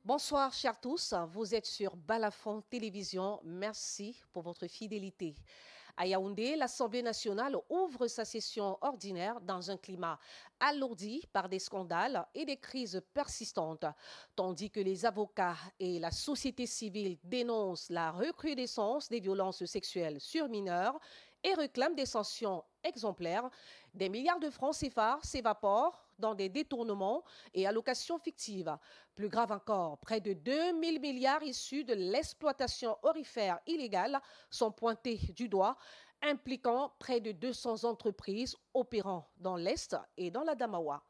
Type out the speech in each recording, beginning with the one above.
Bonsoir, chers tous. Vous êtes sur Balafon Télévision. Merci pour votre fidélité. À Yaoundé, l'Assemblée nationale ouvre sa session ordinaire dans un climat alourdi par des scandales et des crises persistantes, tandis que les avocats et la société civile dénoncent la recrudescence des violences sexuelles sur mineurs et réclament des sanctions exemplaires. Des milliards de francs CFA s'évaporent dans des détournements et allocations fictives. Plus grave encore, près de 2000 milliards issus de l'exploitation aurifère illégale sont pointés du doigt, impliquant près de 200 entreprises opérant dans l'Est et dans la Damawa.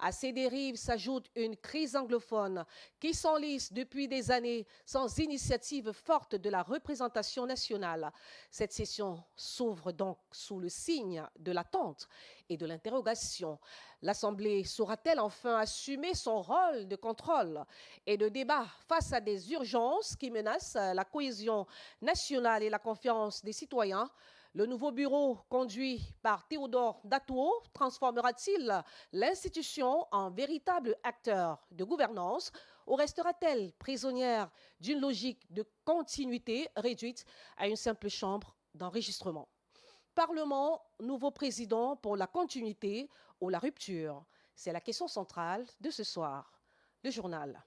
À ces dérives s'ajoute une crise anglophone qui s'enlise depuis des années sans initiative forte de la représentation nationale. Cette session s'ouvre donc sous le signe de l'attente et de l'interrogation. L'Assemblée saura-t-elle enfin assumer son rôle de contrôle et de débat face à des urgences qui menacent la cohésion nationale et la confiance des citoyens? Le nouveau bureau conduit par Théodore Datuo transformera-t-il l'institution en véritable acteur de gouvernance ou restera-t-elle prisonnière d'une logique de continuité réduite à une simple chambre d'enregistrement? Parlement, nouveau président pour la continuité ou la rupture? C'est la question centrale de ce soir. Le journal.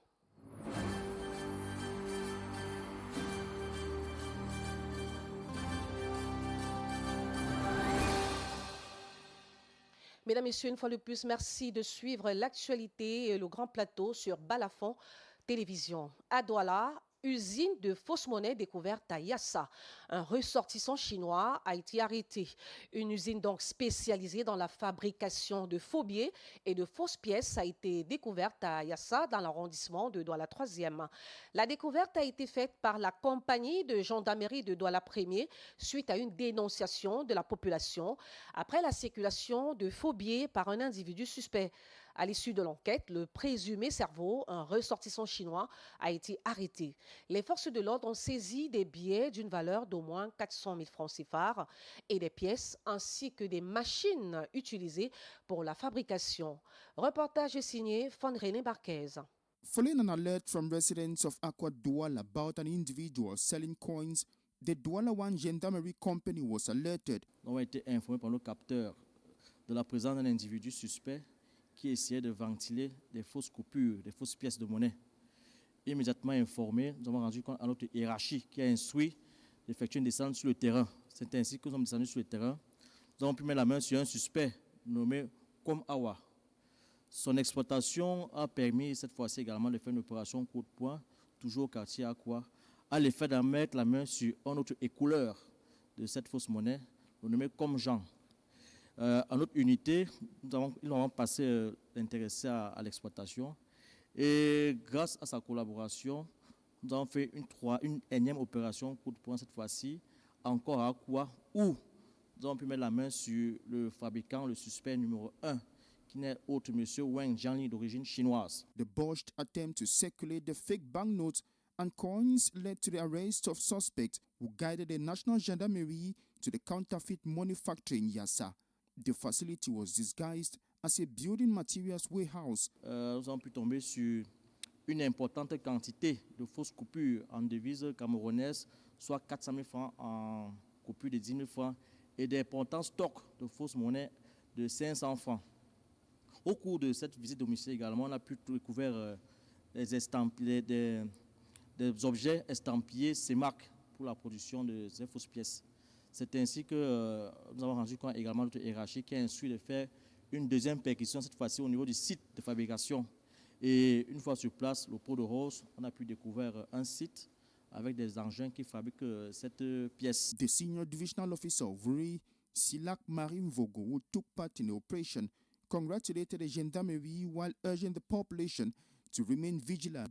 Mesdames, Messieurs, une fois de plus, merci de suivre l'actualité et le grand plateau sur Balafon Télévision. À Douala, usine de fausses monnaies découverte à Yassa. Un ressortissant chinois a été arrêté. Une usine donc spécialisée dans la fabrication de faux billets et de fausses pièces a été découverte à Yassa dans l'arrondissement de Douala 3e. La découverte a été faite par la compagnie de gendarmerie de Douala 1er suite à une dénonciation de la population après la circulation de faux billets par un individu suspect. À l'issue de l'enquête, le présumé cerveau, un ressortissant chinois, a été arrêté. Les forces de l'ordre ont saisi des billets d'une valeur d'au moins 400 000 francs CFA et des pièces ainsi que des machines utilisées pour la fabrication. Reportage signé Fon René Barquez. Following an alert from residents of Aqua Douala about an individual selling coins, the Douala One Gendarmerie Company was alerted. Nous avons été informés par nos capteurs de la présence d'un individu suspect qui essayait de ventiler des fausses coupures, des fausses pièces de monnaie. Immédiatement informés, nous avons rendu compte à notre hiérarchie qui a instruit d'effectuer une descente sur le terrain. C'est ainsi que nous sommes descendus sur le terrain. Nous avons pu mettre la main sur un suspect nommé Kom Awa. Son exploitation a permis cette fois-ci également de faire une opération coup de poing, toujours au quartier Aqua, à l'effet de mettre la main sur un autre écouleur de cette fausse monnaie, nommé Kom Jean. En notre unité, nous avons passé l'intéressé à l'exploitation et grâce à sa collaboration, nous avons fait une énième opération coup de poing cette fois-ci, encore à Aqua, où nous avons pu mettre la main sur le fabricant, le suspect numéro 1, qui n'est autre monsieur Wang Jianli d'origine chinoise. The botched attempt to circulate the fake banknotes and coins led to the arrest of suspects who guided the National Gendarmerie to the counterfeit money factory in Yassa. The facility was disguised as a building materials warehouse. Nous avons pu tomber sur une importante quantité de fausses coupures en devises camerounaises, soit 400 000 francs en coupures de 10 000 francs et d'importants stocks de fausses monnaies de 500 francs. Au cours de cette visite domicile également, on a pu découvrir des objets estampillés CEMAC pour la production de ces fausses pièces. C'est ainsi que nous avons rendu compte également notre hiérarchie qui a instruit de faire une deuxième perquisition, cette fois-ci au niveau du site de fabrication. Et une fois sur place, le pot de rose, on a pu découvrir un site avec des engins qui fabriquent cette pièce. The senior divisional officer of Vuri, Silak Marim Vogo, who took part in the operation, congratulated the gendarmerie while urging the population to remain vigilant.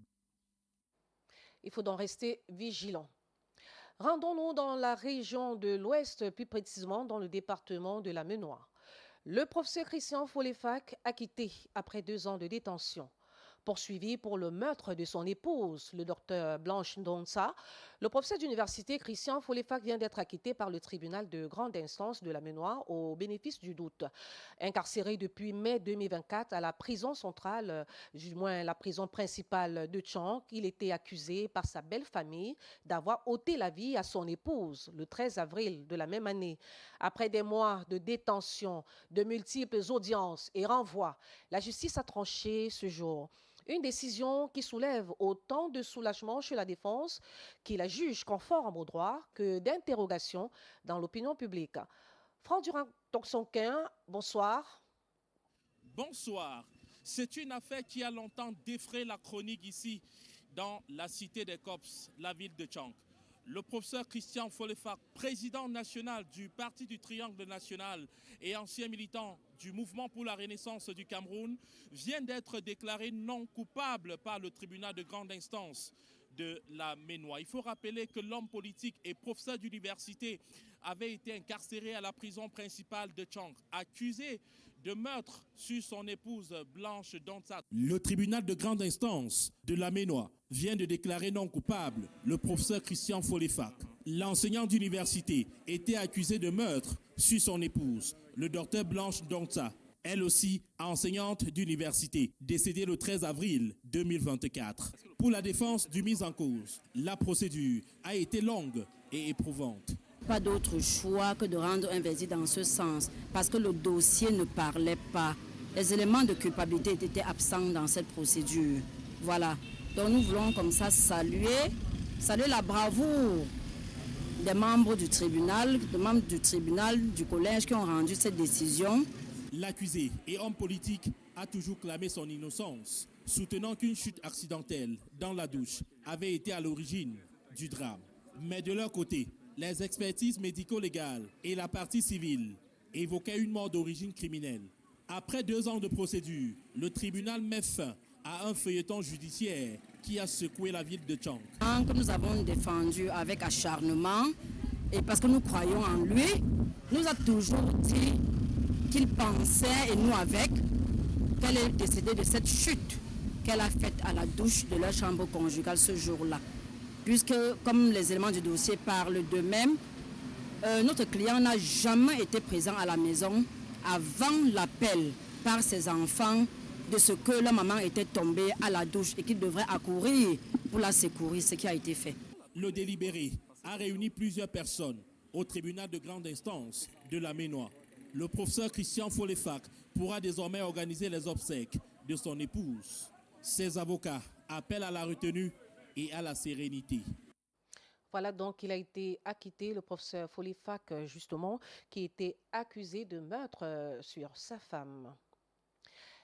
Il faut donc rester vigilant. Rendons-nous dans la région de l'Ouest, plus précisément dans le département de la Menoire. Le professeur Christian Folefac acquitté après 2 ans de détention. Poursuivi pour le meurtre de son épouse, le docteur Blanche Ndonsa, le professeur d'université Christian Folefac vient d'être acquitté par le tribunal de grande instance de la Ménois au bénéfice du doute. Incarcéré depuis mai 2024 à la prison centrale, du moins la prison principale de Tchang, il était accusé par sa belle famille d'avoir ôté la vie à son épouse le 13 avril de la même année. Après des mois de détention, de multiples audiences et renvois, la justice a tranché ce jour. Une décision qui soulève autant de soulagement chez la défense, qui la juge conforme au droit, que d'interrogations dans l'opinion publique. Franck Durand-Toxonquin, bonsoir. Bonsoir. C'est une affaire qui a longtemps défrayé la chronique ici, dans la cité des Cops, la ville de Tchang. Le professeur Christian Folefac, président national du Parti du Triangle National et ancien militant du Mouvement pour la Renaissance du Cameroun, vient d'être déclaré non coupable par le tribunal de grande instance de la Ménois. Il faut rappeler que l'homme politique et professeur d'université avait été incarcéré à la prison principale de Tchang, accusé de meurtre sur son épouse Blanche Ndonsa. Le tribunal de grande instance de la Ménois vient de déclarer non coupable le professeur Christian Folefac. L'enseignant d'université était accusé de meurtre sur son épouse, le docteur Blanche Ndonsa, elle aussi enseignante d'université, décédée le 13 avril 2024. Pour la défense du mis en cause, la procédure a été longue et éprouvante. Pas d'autre choix que de rendre un verdict dans ce sens, parce que le dossier ne parlait pas. Les éléments de culpabilité étaient absents dans cette procédure. Voilà. Donc nous voulons comme ça saluer la bravoure des membres du tribunal, du collège qui ont rendu cette décision. L'accusé et homme politique a toujours clamé son innocence, soutenant qu'une chute accidentelle dans la douche avait été à l'origine du drame. Mais de leur côté, les expertises médico-légales et la partie civile évoquaient une mort d'origine criminelle. Après 2 ans de procédure, le tribunal met fin à un feuilleton judiciaire qui a secoué la ville de Tchang. Que nous avons défendu avec acharnement, et parce que nous croyons en lui, nous a toujours dit qu'il pensait, et nous avec, qu'elle est décédée de cette chute qu'elle a faite à la douche de leur chambre conjugale ce jour-là. Puisque, comme les éléments du dossier parlent d'eux-mêmes, notre client n'a jamais été présent à la maison avant l'appel par ses enfants de ce que leur maman était tombée à la douche et qu'il devrait accourir pour la secourir, ce qui a été fait. Le délibéré a réuni plusieurs personnes au tribunal de grande instance de la Ménois. Le professeur Christian Folefac pourra désormais organiser les obsèques de son épouse. Ses avocats appellent à la retenue et à la sérénité. Voilà donc, il a été acquitté, le professeur Folefac, justement, qui était accusé de meurtre sur sa femme.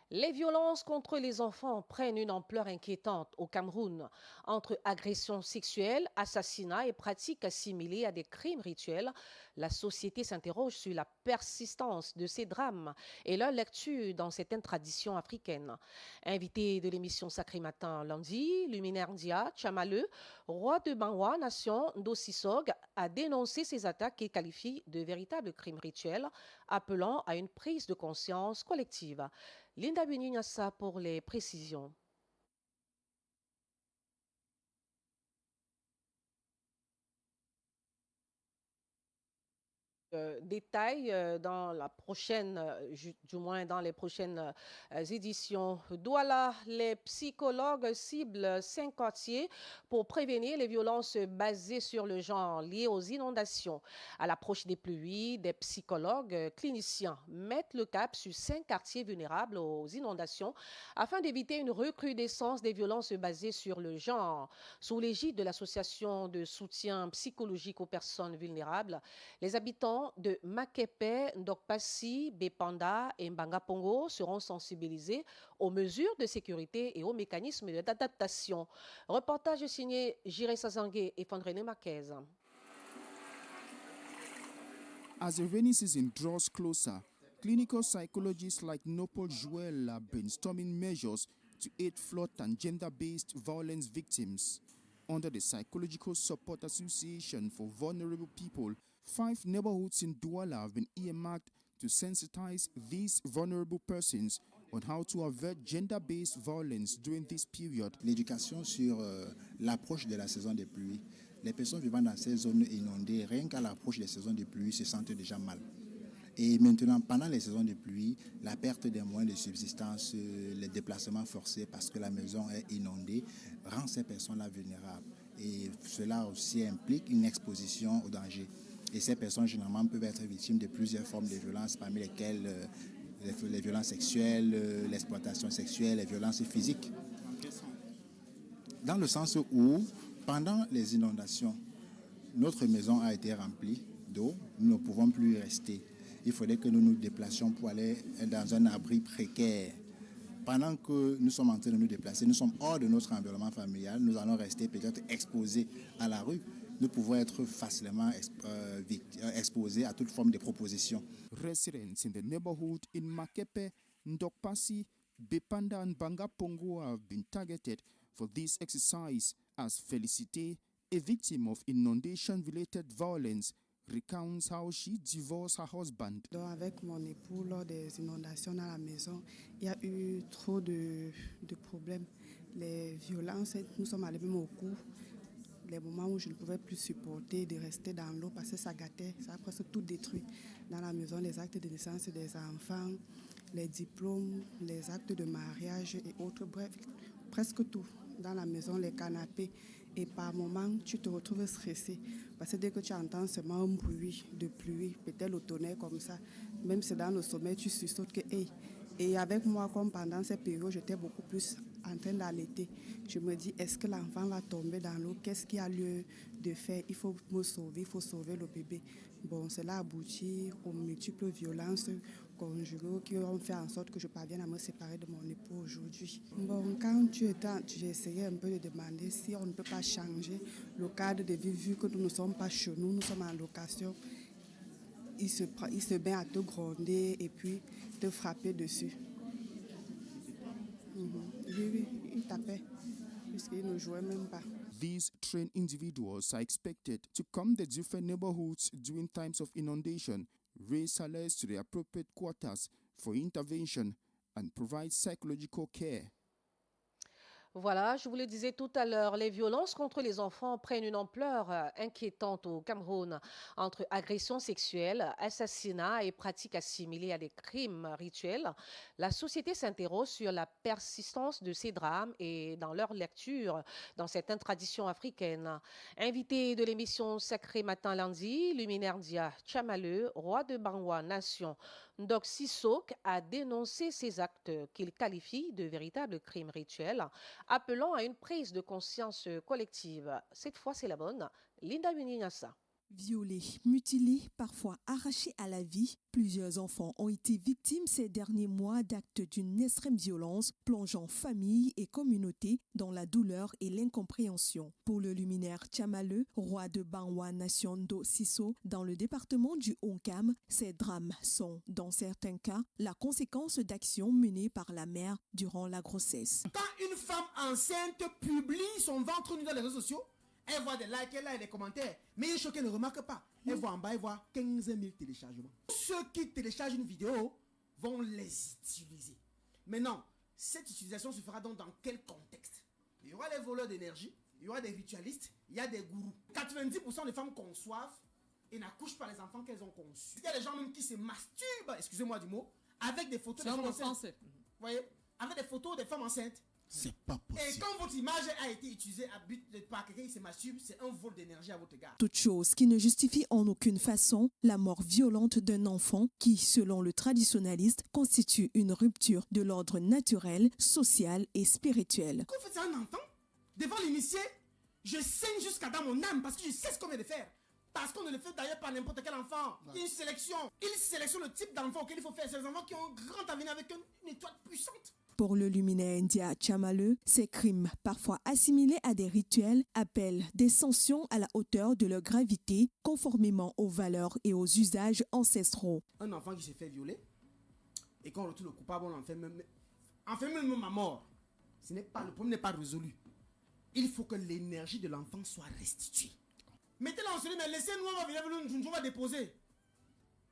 Les violences contre les enfants prennent une ampleur inquiétante au Cameroun. Entre agressions sexuelles, assassinats et pratiques assimilées à des crimes rituels, la société s'interroge sur la persistance de ces drames et leur lecture dans certaines traditions africaines. Invité de l'émission Sacré Matin lundi, Luminaire Ndia Tchamaleu, roi de Banwa, nation d'Ossisog, a dénoncé ces attaques qu'il qualifie de véritables crimes rituels, appelant à une prise de conscience collective. Linda Bunignassa pour les précisions. Détails dans la prochaine, du moins dans les prochaines éditions. Douala, les psychologues ciblent 5 quartiers pour prévenir les violences basées sur le genre liées aux inondations. À l'approche des pluies, des psychologues cliniciens mettent le cap sur 5 quartiers vulnérables aux inondations afin d'éviter une recrudescence des violences basées sur le genre. Sous l'égide de l'association de soutien psychologique aux personnes vulnérables, les habitants de Makepe, Ndokpasi, Bepanda et Mbangapongo seront sensibilisés aux mesures de sécurité et aux mécanismes d'adaptation. Reportage signé Jiré Sazangue et Fandrené Marquez. As the rainy season draws closer, clinical psychologists like Nopal Joel are brainstorming measures to aid flood and gender-based violence victims. Under the Psychological Support Association for Vulnerable People, 5 neighborhoods in Douala have been earmarked to sensitize these vulnerable persons on how to avert gender-based violence during this period. L'éducation sur l'approche de la saison des pluies. Les personnes vivant dans ces zones inondées, rien qu'à l'approche des saisons de pluie, se sentent déjà mal. Et maintenant, pendant les saisons de pluie, la perte des moyens de subsistance, les déplacements forcés parce que la maison est inondée, rend ces personnes-là vulnérables. Et cela aussi implique une exposition au danger. Et ces personnes, généralement, peuvent être victimes de plusieurs formes de violences, parmi lesquelles les violences sexuelles, l'exploitation sexuelle, les violences physiques. Dans le sens où, pendant les inondations, notre maison a été remplie d'eau, nous ne pouvons plus y rester. Il faudrait que nous nous déplacions pour aller dans un abri précaire. Pendant que nous sommes en train de nous déplacer, nous sommes hors de notre environnement familial, nous allons rester peut-être exposés à la rue. Nous pouvons être facilement exposés à toute forme de proposition. Residents in the neighborhood in Makepe, Ndokpasi, Bepanda and Bangapongo have been targeted for this exercise, as Felicité, a victim of inundation-related violence, recounts how she divorced her husband. Donc avec mon époux, lors des inondations dans la maison, il y a eu trop de problèmes. Les violences, nous sommes allés même au cou. Les moments où je ne pouvais plus supporter de rester dans l'eau parce que ça gâtait, ça a presque tout détruit dans la maison, les actes de naissance des enfants, les diplômes, les actes de mariage et autres, bref, presque tout dans la maison, les canapés. Et par moments, tu te retrouves stressé parce que dès que tu entends seulement un bruit de pluie, peut-être le tonnerre comme ça, même si c'est dans le sommeil, tu sursautes que hey. Et avec moi, comme pendant cette période, j'étais beaucoup plus en train d'allaiter. Je me dis, est-ce que l'enfant va tomber dans l'eau? Qu'est-ce qu'il y a lieu de faire? Il faut me sauver, il faut sauver le bébé. Bon, cela aboutit aux multiples violences conjugales qui ont fait en sorte que je parvienne à me séparer de mon époux aujourd'hui. Bon, quand j'ai essayé un peu de demander si on ne peut pas changer le cadre de vie, vu que nous ne sommes pas chez nous, nous sommes en location. Il se met à te gronder et puis te frapper dessus. Oui, il tapait, puisqu'il ne jouait même pas. These trained individuals are expected to come to different neighborhoods during times of inundation, raise alerts to the appropriate quarters for intervention, and provide psychological care. Voilà, je vous le disais tout à l'heure, les violences contre les enfants prennent une ampleur inquiétante au Cameroun. Entre agressions sexuelles, assassinats et pratiques assimilées à des crimes rituels, la société s'interroge sur la persistance de ces drames et dans leur lecture dans certaines traditions africaines. Invité de l'émission Sacré Matin lundi, Luminaire Dia Tchamaleu, roi de Bangwa Nation, Ndok Sissok a dénoncé ces actes qu'il qualifie de véritables crimes rituels, appelant à une prise de conscience collective. Cette fois, c'est la bonne. Linda Munignassa. Violés, mutilés, parfois arrachés à la vie, plusieurs enfants ont été victimes ces derniers mois d'actes d'une extrême violence, plongeant famille et communauté dans la douleur et l'incompréhension. Pour le luminaire Tchamaleu, roi de Bangwa Nation Ndok Sissok, dans le département du Onkam, ces drames sont, dans certains cas, la conséquence d'actions menées par la mère durant la grossesse. Quand une femme enceinte publie son ventre nu dans les réseaux sociaux, elle voit des likes, elle a des commentaires. Mais il choqué ne remarque pas. Elle voit en bas, elle voit 15 000 téléchargements. Ceux qui téléchargent une vidéo vont les utiliser. Maintenant, cette utilisation se fera donc dans quel contexte? Il y aura les voleurs d'énergie, il y aura des ritualistes, il y a des gourous. 90% des femmes conçoivent et n'accouchent pas les enfants qu'elles ont conçus. Il y a des gens même qui se masturbent, excusez-moi du mot, avec des photos de femmes enceintes. Vous voyez? Avec des photos des femmes enceintes. C'est pas possible. Et quand votre image a été utilisée à but de par quelqu'un qui se masturbe, c'est un vol d'énergie à votre égard. Toute chose qui ne justifie en aucune façon la mort violente d'un enfant qui, selon le traditionnaliste, constitue une rupture de l'ordre naturel, social et spirituel. Quand vous faites ça à un enfant, devant l'initié, je saigne jusqu'à dans mon âme parce que je sais ce qu'on vient de faire. Parce qu'on ne le fait d'ailleurs pas n'importe quel enfant. Il y a une sélection. Il sélectionne le type d'enfant auquel il faut faire. C'est des enfants qui ont un grand avenir avec une étoile puissante. Pour le luminaire Ndia Tchamaleu, ces crimes, parfois assimilés à des rituels, appellent des sanctions à la hauteur de leur gravité, conformément aux valeurs et aux usages ancestraux. Un enfant qui s'est fait violer, et quand on retrouve le coupable, on en fait même à mort. Le problème n'est pas résolu. Il faut que l'énergie de l'enfant soit restituée. Mettez-le en celui, mais laissez-nous, on va venir, on va déposer.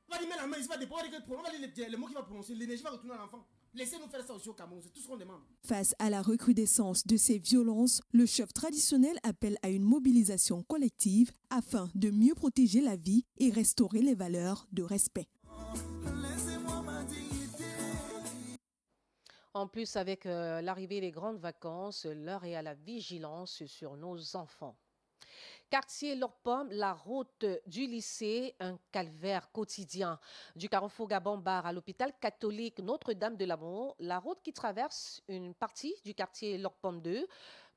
On va lui mettre la main, il va déposer, on va dire le mot qu'il va prononcer, l'énergie va retourner à l'enfant. Laissez-nous faire ça aussi au Cameroun, c'est tout ce qu'on demande. Face à la recrudescence de ces violences, le chef traditionnel appelle à une mobilisation collective afin de mieux protéger la vie et restaurer les valeurs de respect. En plus, avec l'arrivée des grandes vacances, l'heure est à la vigilance sur nos enfants. Quartier Lorpom, la route du lycée, un calvaire quotidien. Du carrefour Gabon-Bar à l'hôpital catholique Notre-Dame de l'Amour, la route qui traverse une partie du quartier Lorpom 2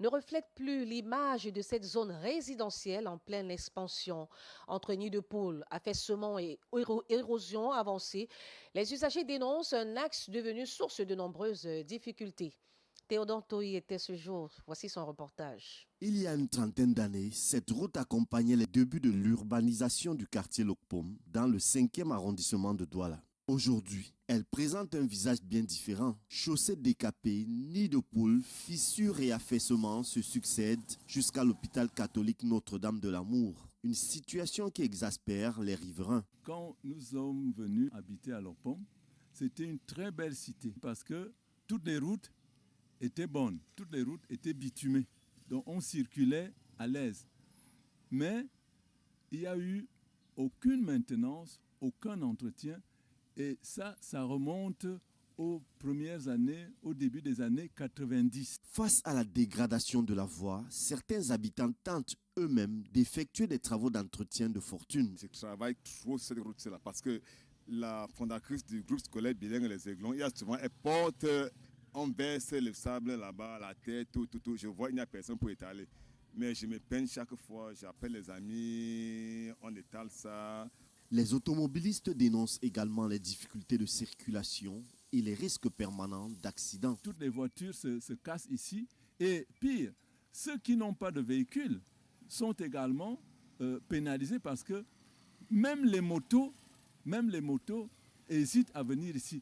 ne reflète plus l'image de cette zone résidentielle en pleine expansion. Entre nids de poules, affaissement et érosion avancée, les usagers dénoncent un axe devenu source de nombreuses difficultés. Théodore Toy était ce jour. Voici son reportage. Il y a une trentaine d'années, cette route accompagnait les débuts de l'urbanisation du quartier Lokpom dans le 5e arrondissement de Douala. Aujourd'hui, elle présente un visage bien différent. Chaussées décapées, nids de poules, fissures et affaissements se succèdent jusqu'à l'hôpital catholique Notre-Dame de l'Amour. Une situation qui exaspère les riverains. Quand nous sommes venus habiter à Lokpom, c'était une très belle cité parce que toutes les routes étaient bonnes, toutes les routes étaient bitumées. Donc on circulait à l'aise. Mais il n'y a eu aucune maintenance, aucun entretien. Et ça remonte aux premières années, au début des années 90. Face à la dégradation de la voie, certains habitants tentent eux-mêmes d'effectuer des travaux d'entretien de fortune. Je travaille trop sur cette route-là parce que la fondatrice du groupe scolaire bilingue Les Aiglons, il y a souvent, elle porte... On verse le sable là-bas, la terre, tout. Je vois, il n'y a personne pour étaler. Mais je me peine chaque fois, j'appelle les amis, on étale ça. Les automobilistes dénoncent également les difficultés de circulation et les risques permanents d'accidents. Toutes les voitures se cassent ici. Et pire, ceux qui n'ont pas de véhicule sont également pénalisés parce que même les motos hésitent à venir ici.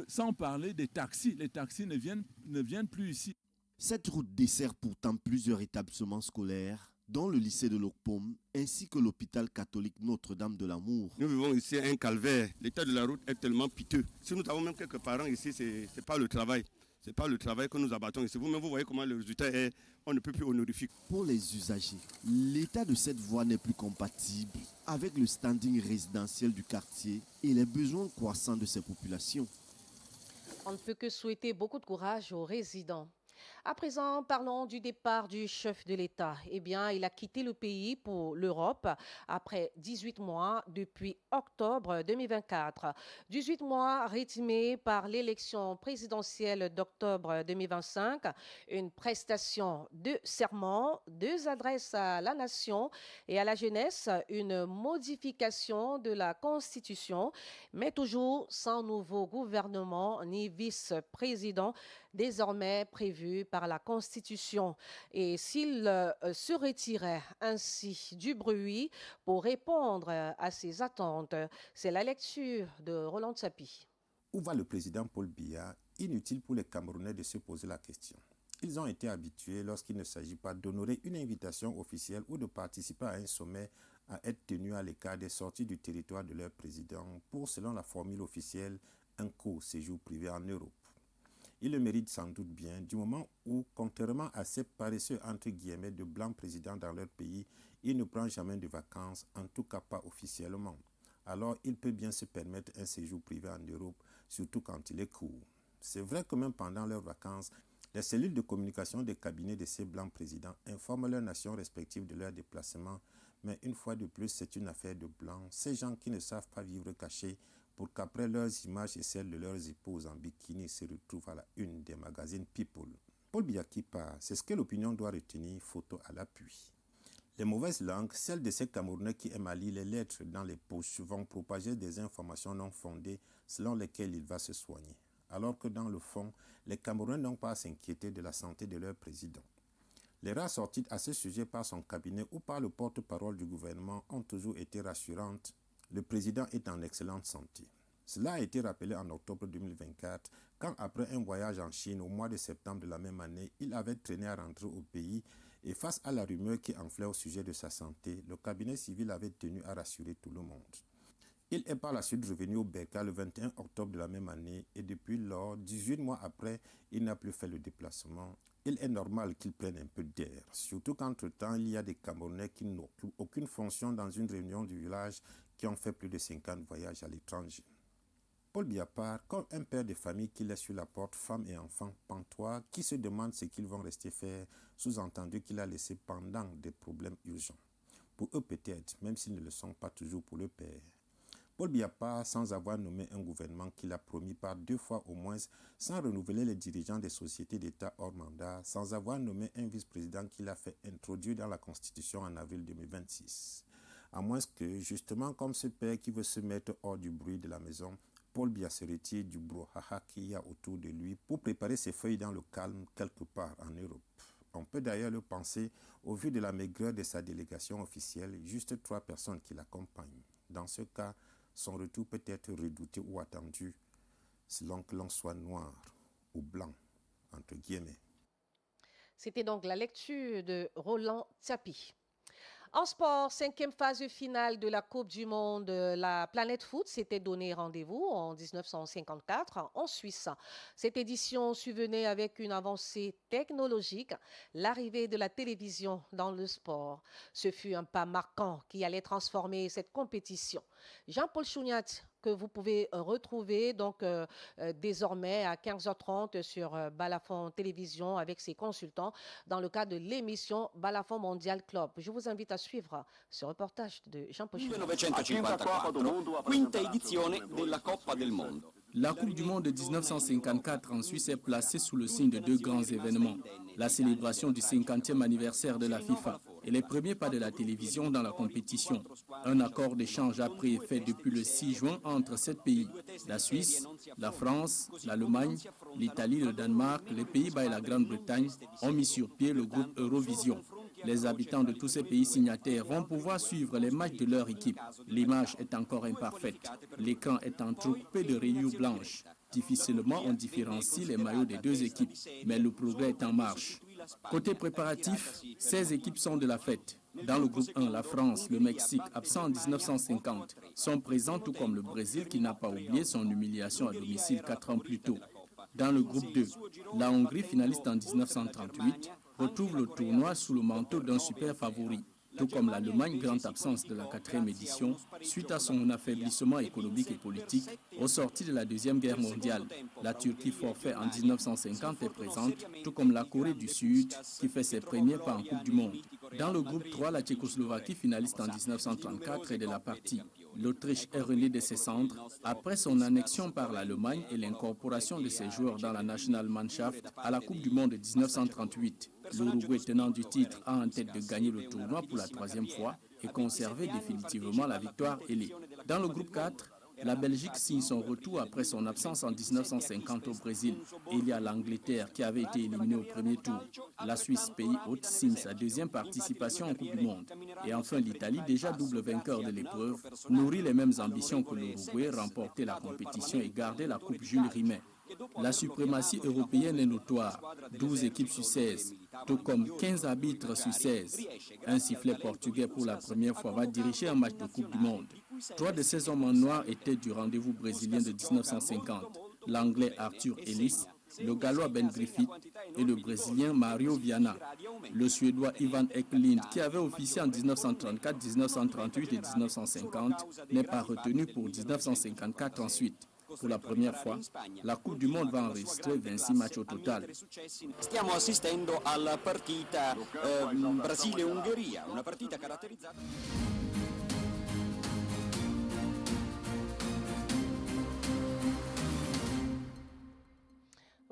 Sans parler des taxis. Les taxis ne viennent plus ici. Cette route dessert pourtant plusieurs établissements scolaires, dont le lycée de Lokpom, ainsi que l'hôpital catholique Notre-Dame de l'Amour. Nous vivons ici un calvaire. L'état de la route est tellement piteux. Si nous avons même quelques parents ici, ce n'est pas le travail. Ce n'est pas le travail que nous abattons ici. Vous-même, vous voyez comment le résultat est, on ne peut plus honorifique. Pour les usagers, l'état de cette voie n'est plus compatible avec le standing résidentiel du quartier et les besoins croissants de ses populations. On ne peut que souhaiter beaucoup de courage aux résidents. À présent, parlons du départ du chef de l'État. Eh bien, il a quitté le pays pour l'Europe après 18 mois depuis octobre 2024. 18 mois rythmés par l'élection présidentielle d'octobre 2025, une prestation de serment, 2 adresses à la nation et à la jeunesse, une modification de la Constitution, mais toujours sans nouveau gouvernement ni vice-président désormais prévu par la Constitution. Et s'il se retirait ainsi du bruit pour répondre à ces attentes, c'est la lecture de Roland Tsapi. Où va le président Paul Biya? Inutile pour les Camerounais de se poser la question. Ils ont été habitués, lorsqu'il ne s'agit pas d'honorer une invitation officielle ou de participer à un sommet, à être tenus à l'écart des sorties du territoire de leur président pour, selon la formule officielle, un court séjour privé en Europe. Ils le méritent sans doute bien, du moment où, contrairement à ces paresseux entre guillemets de blancs présidents dans leur pays, il ne prend jamais de vacances, en tout cas pas officiellement. Alors il peut bien se permettre un séjour privé en Europe, surtout quand il est court. C'est vrai que même pendant leurs vacances, les cellules de communication des cabinets de ces blancs présidents informent leurs nations respectives de leurs déplacements, mais une fois de plus, c'est une affaire de blancs, ces gens qui ne savent pas vivre cachés, pour qu'après leurs images et celles de leurs épouses en bikini se retrouvent à la une des magazines People. Paul Biya qui part, c'est ce que l'opinion doit retenir, photo à l'appui. Les mauvaises langues, celles de ces Camerounais qui aiment à lire les lettres dans les poches, vont propager des informations non fondées selon lesquelles il va se soigner. Alors que dans le fond, les Camerounais n'ont pas à s'inquiéter de la santé de leur président. Les rares sorties à ce sujet par son cabinet ou par le porte-parole du gouvernement ont toujours été rassurantes. Le président est en excellente santé. Cela a été rappelé en octobre 2024, quand après un voyage en Chine au mois de septembre de la même année, il avait traîné à rentrer au pays et face à la rumeur qui enflait au sujet de sa santé, le cabinet civil avait tenu à rassurer tout le monde. Il est par la suite revenu au Berka le 21 octobre de la même année et depuis lors, 18 mois après, il n'a plus fait le déplacement. Il est normal qu'il prenne un peu d'air, surtout qu'entre-temps, il y a des Camerounais qui n'ont aucune fonction dans une réunion du village qui ont fait plus de 50 voyages à l'étranger. Paul Biya part comme un père de famille qui laisse sur la porte femmes et enfants pantois qui se demandent ce qu'ils vont rester faire, sous-entendu qu'il a laissé pendant des problèmes urgents. Pour eux peut-être, même s'ils ne le sont pas toujours pour le père. Paul Biya part sans avoir nommé un gouvernement qu'il a promis par 2 fois au moins, sans renouveler les dirigeants des sociétés d'État hors mandat, sans avoir nommé un vice-président qu'il a fait introduire dans la Constitution en avril 2026. À moins que, justement comme ce père qui veut se mettre hors du bruit de la maison, Paul Biya se retire du brouhaha qu'il y a autour de lui pour préparer ses feuilles dans le calme quelque part en Europe. On peut d'ailleurs le penser au vu de la maigreur de sa délégation officielle, juste 3 personnes qui l'accompagnent. Dans ce cas, son retour peut être redouté ou attendu selon que l'on soit noir ou blanc, entre guillemets. C'était donc la lecture de Roland Tsapi. En sport, 5e phase finale de la Coupe du Monde, la Planète Foot s'était donné rendez-vous en 1954 en Suisse. Cette édition survenait avec une avancée technologique, l'arrivée de la télévision dans le sport. Ce fut un pas marquant qui allait transformer cette compétition. Jean-Paul Chouniat, que vous pouvez retrouver donc désormais à 15h30 sur Balafon Télévision avec ses consultants dans le cadre de l'émission Balafon Mondial Club. Je vous invite à suivre ce reportage de Jean-Paul Chouniat. 1954, quinta edizione della Coppa del Mondo. La Coupe du Monde de 1954 en Suisse est placée sous le signe de 2 grands événements. La célébration du 50e anniversaire de la FIFA et les premiers pas de la télévision dans la compétition. Un accord d'échange a pris effet depuis le 6 juin entre 7 pays. La Suisse, la France, l'Allemagne, l'Italie, le Danemark, les Pays-Bas et la Grande-Bretagne ont mis sur pied le groupe Eurovision. Les habitants de tous ces pays signataires vont pouvoir suivre les matchs de leur équipe. L'image est encore imparfaite. L'écran est entrecoupé de rayures blanches. Difficilement, on différencie les maillots des 2 équipes, mais le progrès est en marche. Côté préparatif, 16 équipes sont de la fête. Dans le groupe 1, la France, le Mexique, absent en 1950, sont présents tout comme le Brésil qui n'a pas oublié son humiliation à domicile 4 ans plus tôt. Dans le groupe 2, la Hongrie, finaliste en 1938, retrouve le tournoi sous le manteau d'un super favori, tout comme l'Allemagne, grande absence de la 4e édition, suite à son affaiblissement économique et politique au sorti de la Deuxième Guerre mondiale. La Turquie, forfait en 1950, est présente, tout comme la Corée du Sud, qui fait ses premiers pas en Coupe du Monde. Dans le groupe 3, la Tchécoslovaquie, finaliste en 1934, est de la partie. L'Autriche est renée de ses cendres après son annexion par l'Allemagne et l'incorporation de ses joueurs dans la Nationalmannschaft à la Coupe du Monde de 1938. L'Uruguay, tenant du titre, a en tête de gagner le tournoi pour la 3e fois et conserver définitivement la victoire ailée. Dans le groupe 4, la Belgique signe son retour après son absence en 1950 au Brésil. Et il y a l'Angleterre qui avait été éliminée au premier tour. La Suisse, pays hôte, signe sa 2e participation en Coupe du Monde. Et enfin l'Italie, déjà double vainqueur de l'épreuve, nourrit les mêmes ambitions que l'Uruguay, remporter la compétition et garder la Coupe Jules Rimet. La suprématie européenne est notoire, 12 équipes sur 16, tout comme 15 arbitres sur 16. Un sifflet portugais pour la première fois va diriger un match de Coupe du Monde. 3 de ces hommes en noir étaient du rendez-vous brésilien de 1950, l'anglais Arthur Ellis, le gallois Ben Griffith et le brésilien Mario Viana. Le suédois Ivan Eklund, qui avait officié en 1934, 1938 et 1950, n'est pas retenu pour 1954 ensuite. Pour la première fois, la Coupe du Monde va enregistrer 26 matchs au total. Stiamo assistendo alla partita Brasile-Ungheria, una partita caratterizzata.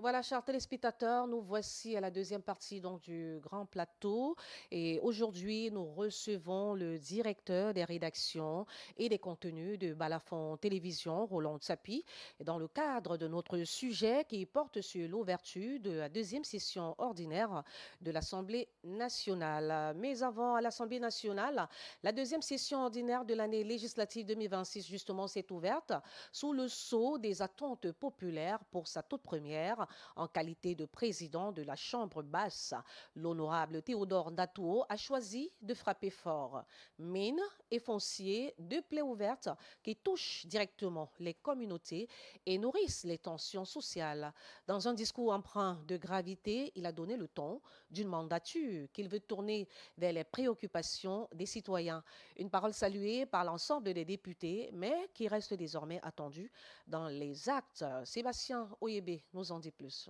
Voilà, chers téléspectateurs, nous voici à la 2e partie donc, du Grand Plateau. Et aujourd'hui, nous recevons le directeur des rédactions et des contenus de Balafon Télévision, Roland Tsapi, dans le cadre de notre sujet qui porte sur l'ouverture de la 2e session ordinaire de l'Assemblée nationale. Mais avant, à l'Assemblée nationale, la 2e session ordinaire de l'année législative 2026, justement, s'est ouverte sous le sceau des attentes populaires pour sa toute première. en qualité de président de la Chambre basse. L'honorable Théodore Datuo a choisi de frapper fort. Mines et fonciers, deux plaies ouvertes qui touchent directement les communautés et nourrissent les tensions sociales. Dans un discours empreint de gravité, il a donné le ton d'une mandature qu'il veut tourner vers les préoccupations des citoyens. Une parole saluée par l'ensemble des députés, mais qui reste désormais attendue dans les actes. Sébastien Oyebe nous en dit plus.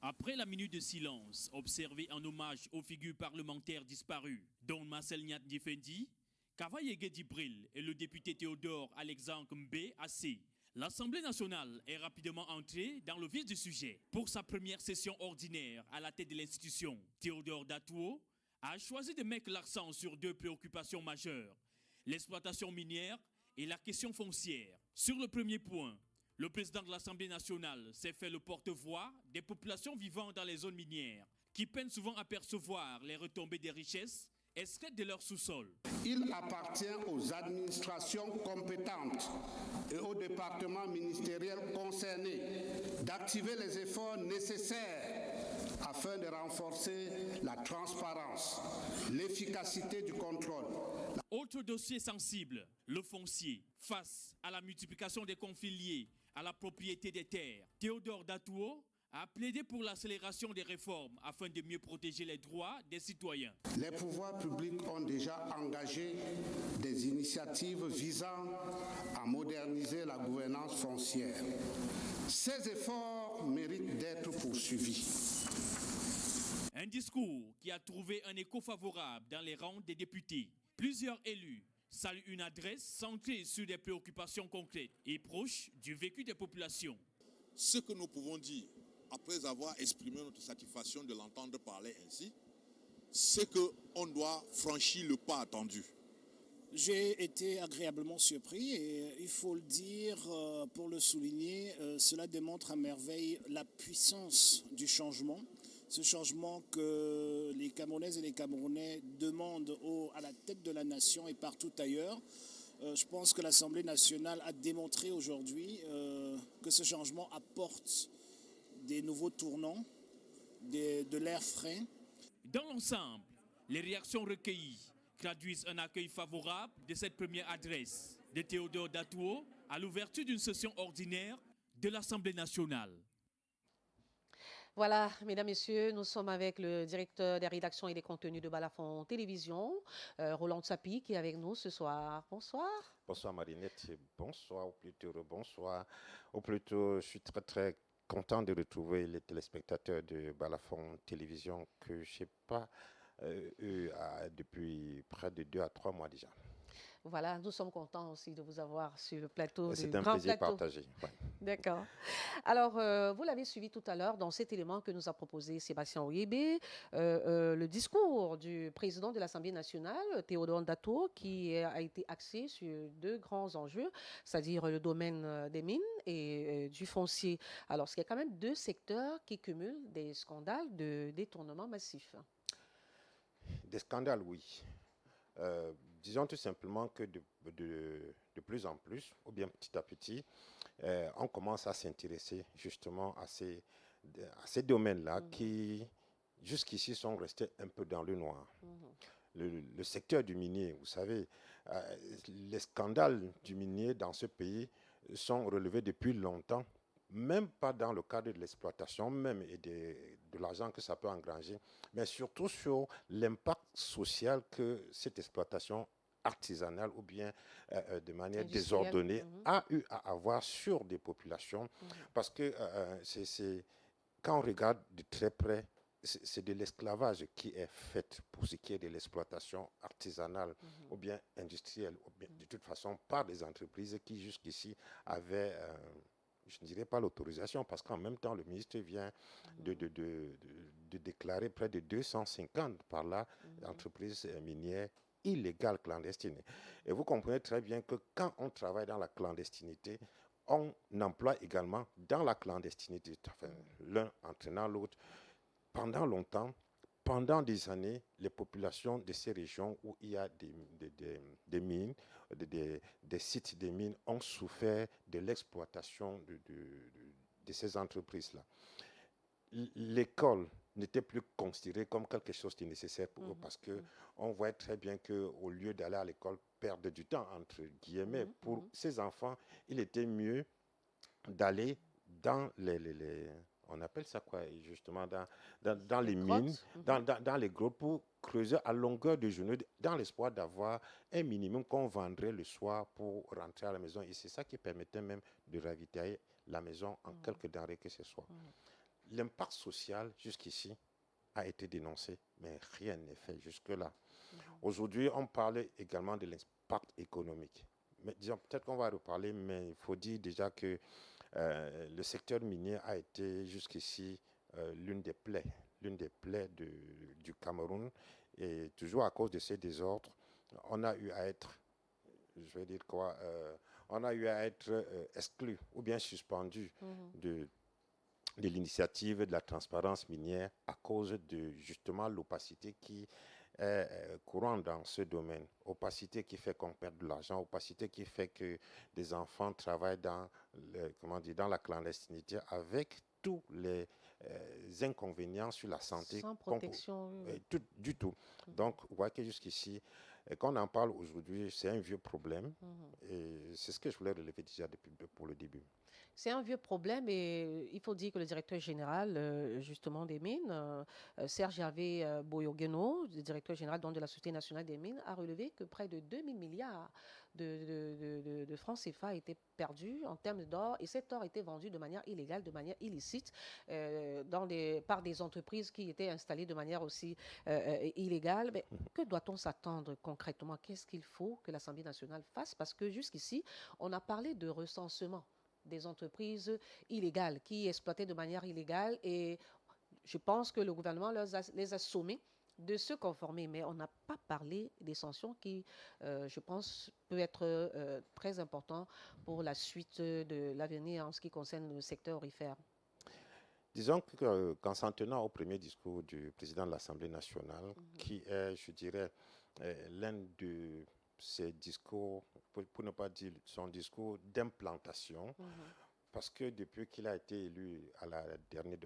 Après la minute de silence observée en hommage aux figures parlementaires disparues, dont Marcel Nyat Difendi, Kavaye Dibril et le député Théodore Alexandre Mbé Assé, l'Assemblée nationale est rapidement entrée dans le vif du sujet. Pour sa première session ordinaire à la tête de l'institution, Théodore Datuo a choisi de mettre l'accent sur deux préoccupations majeures, l'exploitation minière et la question foncière. Sur le premier point, le président de l'Assemblée nationale s'est fait le porte-voix des populations vivant dans les zones minières, qui peinent souvent à percevoir les retombées des richesses extraites de leur sous-sol. Il appartient aux administrations compétentes et aux départements ministériels concernés d'activer les efforts nécessaires afin de renforcer la transparence, l'efficacité du contrôle. Autre dossier sensible, le foncier. Face à la multiplication des conflits liés à la propriété des terres, Théodore Datuo a plaidé pour l'accélération des réformes afin de mieux protéger les droits des citoyens. Les pouvoirs publics ont déjà engagé des initiatives visant à moderniser la gouvernance foncière. Ces efforts méritent d'être poursuivis. Un discours qui a trouvé un écho favorable dans les rangs des députés. Plusieurs élus saluent une adresse centrée sur des préoccupations concrètes et proches du vécu des populations. Ce que nous pouvons dire, après avoir exprimé notre satisfaction de l'entendre parler ainsi, c'est qu'on doit franchir le pas attendu. J'ai été agréablement surpris et il faut le dire, pour le souligner, cela démontre à merveille la puissance du changement. Ce changement que les Camerounaises et les Camerounais demandent à la tête de la nation et partout ailleurs. Je pense que l'Assemblée nationale a démontré aujourd'hui que ce changement apporte des nouveaux tournants, de l'air frais. Dans l'ensemble, les réactions recueillies traduisent un accueil favorable de cette première adresse de Théodore Datuo à l'ouverture d'une session ordinaire de l'Assemblée nationale. Voilà, mesdames, messieurs, nous sommes avec le directeur des rédactions et des contenus de Balafon Télévision, Roland Tsapi, qui est avec nous ce soir. Bonsoir. Bonsoir Marinette, bonsoir, ou plutôt bonsoir. Ou plutôt, je suis très très content de retrouver les téléspectateurs de Balafon Télévision que je n'ai pas eu depuis près de 2 à 3 mois déjà. Voilà, nous sommes contents aussi de vous avoir sur le plateau. C'est un plaisir partagé. Ouais. D'accord. Alors, vous l'avez suivi tout à l'heure dans cet élément que nous a proposé Sébastien Oyebe, le discours du président de l'Assemblée nationale, Théodore Datuo, qui a été axé sur 2 grands enjeux, c'est-à-dire le domaine des mines et du foncier. Alors, il y a quand même 2 secteurs qui cumulent des scandales de détournement massif. Des scandales, oui. Disons tout simplement que de plus en plus, ou bien petit à petit, on commence à s'intéresser justement à ces domaines-là qui, jusqu'ici, sont restés un peu dans le noir. Le secteur du minier, vous savez, les scandales du minier dans ce pays sont relevés depuis longtemps, même pas dans le cadre de l'exploitation même et de l'argent que ça peut engranger, mais surtout sur l'impact social que cette exploitation artisanale ou bien de manière désordonnée a eu à avoir sur des populations. Parce que quand on regarde de très près, c'est de l'esclavage qui est fait pour ce qui est de l'exploitation artisanale ou bien industrielle, ou bien, de toute façon par des entreprises qui jusqu'ici avaient... je ne dirais pas l'autorisation, parce qu'en même temps, le ministre vient de déclarer près de 250 par là entreprises minières illégales, clandestines. Et vous comprenez très bien que quand on travaille dans la clandestinité, on emploie également dans la clandestinité, enfin, l'un entraînant l'autre. Pendant longtemps, pendant des années, les populations de ces régions où il y a des mines, des sites de mines, ont souffert de l'exploitation de ces entreprises-là. l'école n'était plus considérée comme quelque chose de nécessaire pour eux parce qu'on voit très bien qu'au lieu d'aller à l'école, perdre du temps, entre guillemets, pour ces enfants, il était mieux d'aller dans on appelle ça quoi, justement, dans les mines, dans les grottes pour creuser à longueur de journée, dans l'espoir d'avoir un minimum qu'on vendrait le soir pour rentrer à la maison. Et c'est ça qui permettait même de ravitailler la maison en quelques denrées que ce soit. L'impact social, jusqu'ici, a été dénoncé, mais rien n'est fait jusque-là. Aujourd'hui, on parle également de l'impact économique. Mais disons, peut-être qu'on va reparler, mais il faut dire déjà que le secteur minier a été jusqu'ici l'une des plaies du Cameroun. Et toujours à cause de ces désordres, on a eu à être, je vais dire quoi, on a eu à être exclu ou bien suspendu de l'initiative de la transparence minière à cause de justement l'opacité qui est courante dans ce domaine. Opacité qui fait qu'on perd de l'argent, opacité qui fait que des enfants travaillent dans la clandestinité avec tous les inconvénients sur la santé. Sans protection. Du tout. Donc, vous voyez que jusqu'ici, quand on en parle aujourd'hui, c'est un vieux problème. Et c'est ce que je voulais relever déjà pour le début. C'est un vieux problème et il faut dire que le directeur général justement des mines, Serge Hervé Boyogeno, le directeur général de la Société nationale des mines, a relevé que près de 2000 milliards de francs CFA étaient perdus en termes d'or et cet or était vendu de manière illégale, de manière illicite par des entreprises qui étaient installées de manière aussi illégale. Mais que doit-on s'attendre concrètement? Qu'est-ce qu'il faut que l'Assemblée nationale fasse? Parce que jusqu'ici, on a parlé de recensement des entreprises illégales qui exploitaient de manière illégale et je pense que le gouvernement les a sommés de se conformer, mais on n'a pas parlé des sanctions qui, je pense, peut être très important pour la suite de l'avenir en ce qui concerne le secteur aurifère. Disons qu'en s'en tenant au premier discours du président de l'Assemblée nationale, qui est, je dirais, l'un de ses discours, pour ne pas dire son discours d'implantation, parce que depuis qu'il a été élu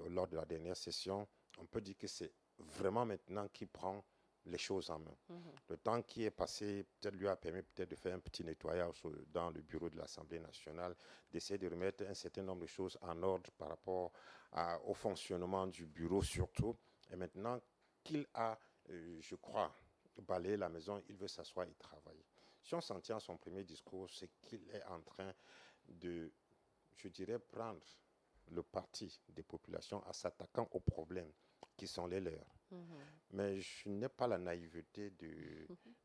lors de la dernière session, on peut dire que c'est vraiment maintenant qu'il prend les choses en main. Le temps qui est passé peut-être lui a permis peut-être de faire un petit nettoyage dans le bureau de l'Assemblée nationale, d'essayer de remettre un certain nombre de choses en ordre par rapport au fonctionnement du bureau surtout. Et maintenant qu'il a, je crois, balayer la maison, il veut s'asseoir et travailler. Si on s'en tient à son premier discours, c'est qu'il est en train de, je dirais, prendre le parti des populations en s'attaquant aux problèmes qui sont les leurs. Mais je n'ai pas la naïveté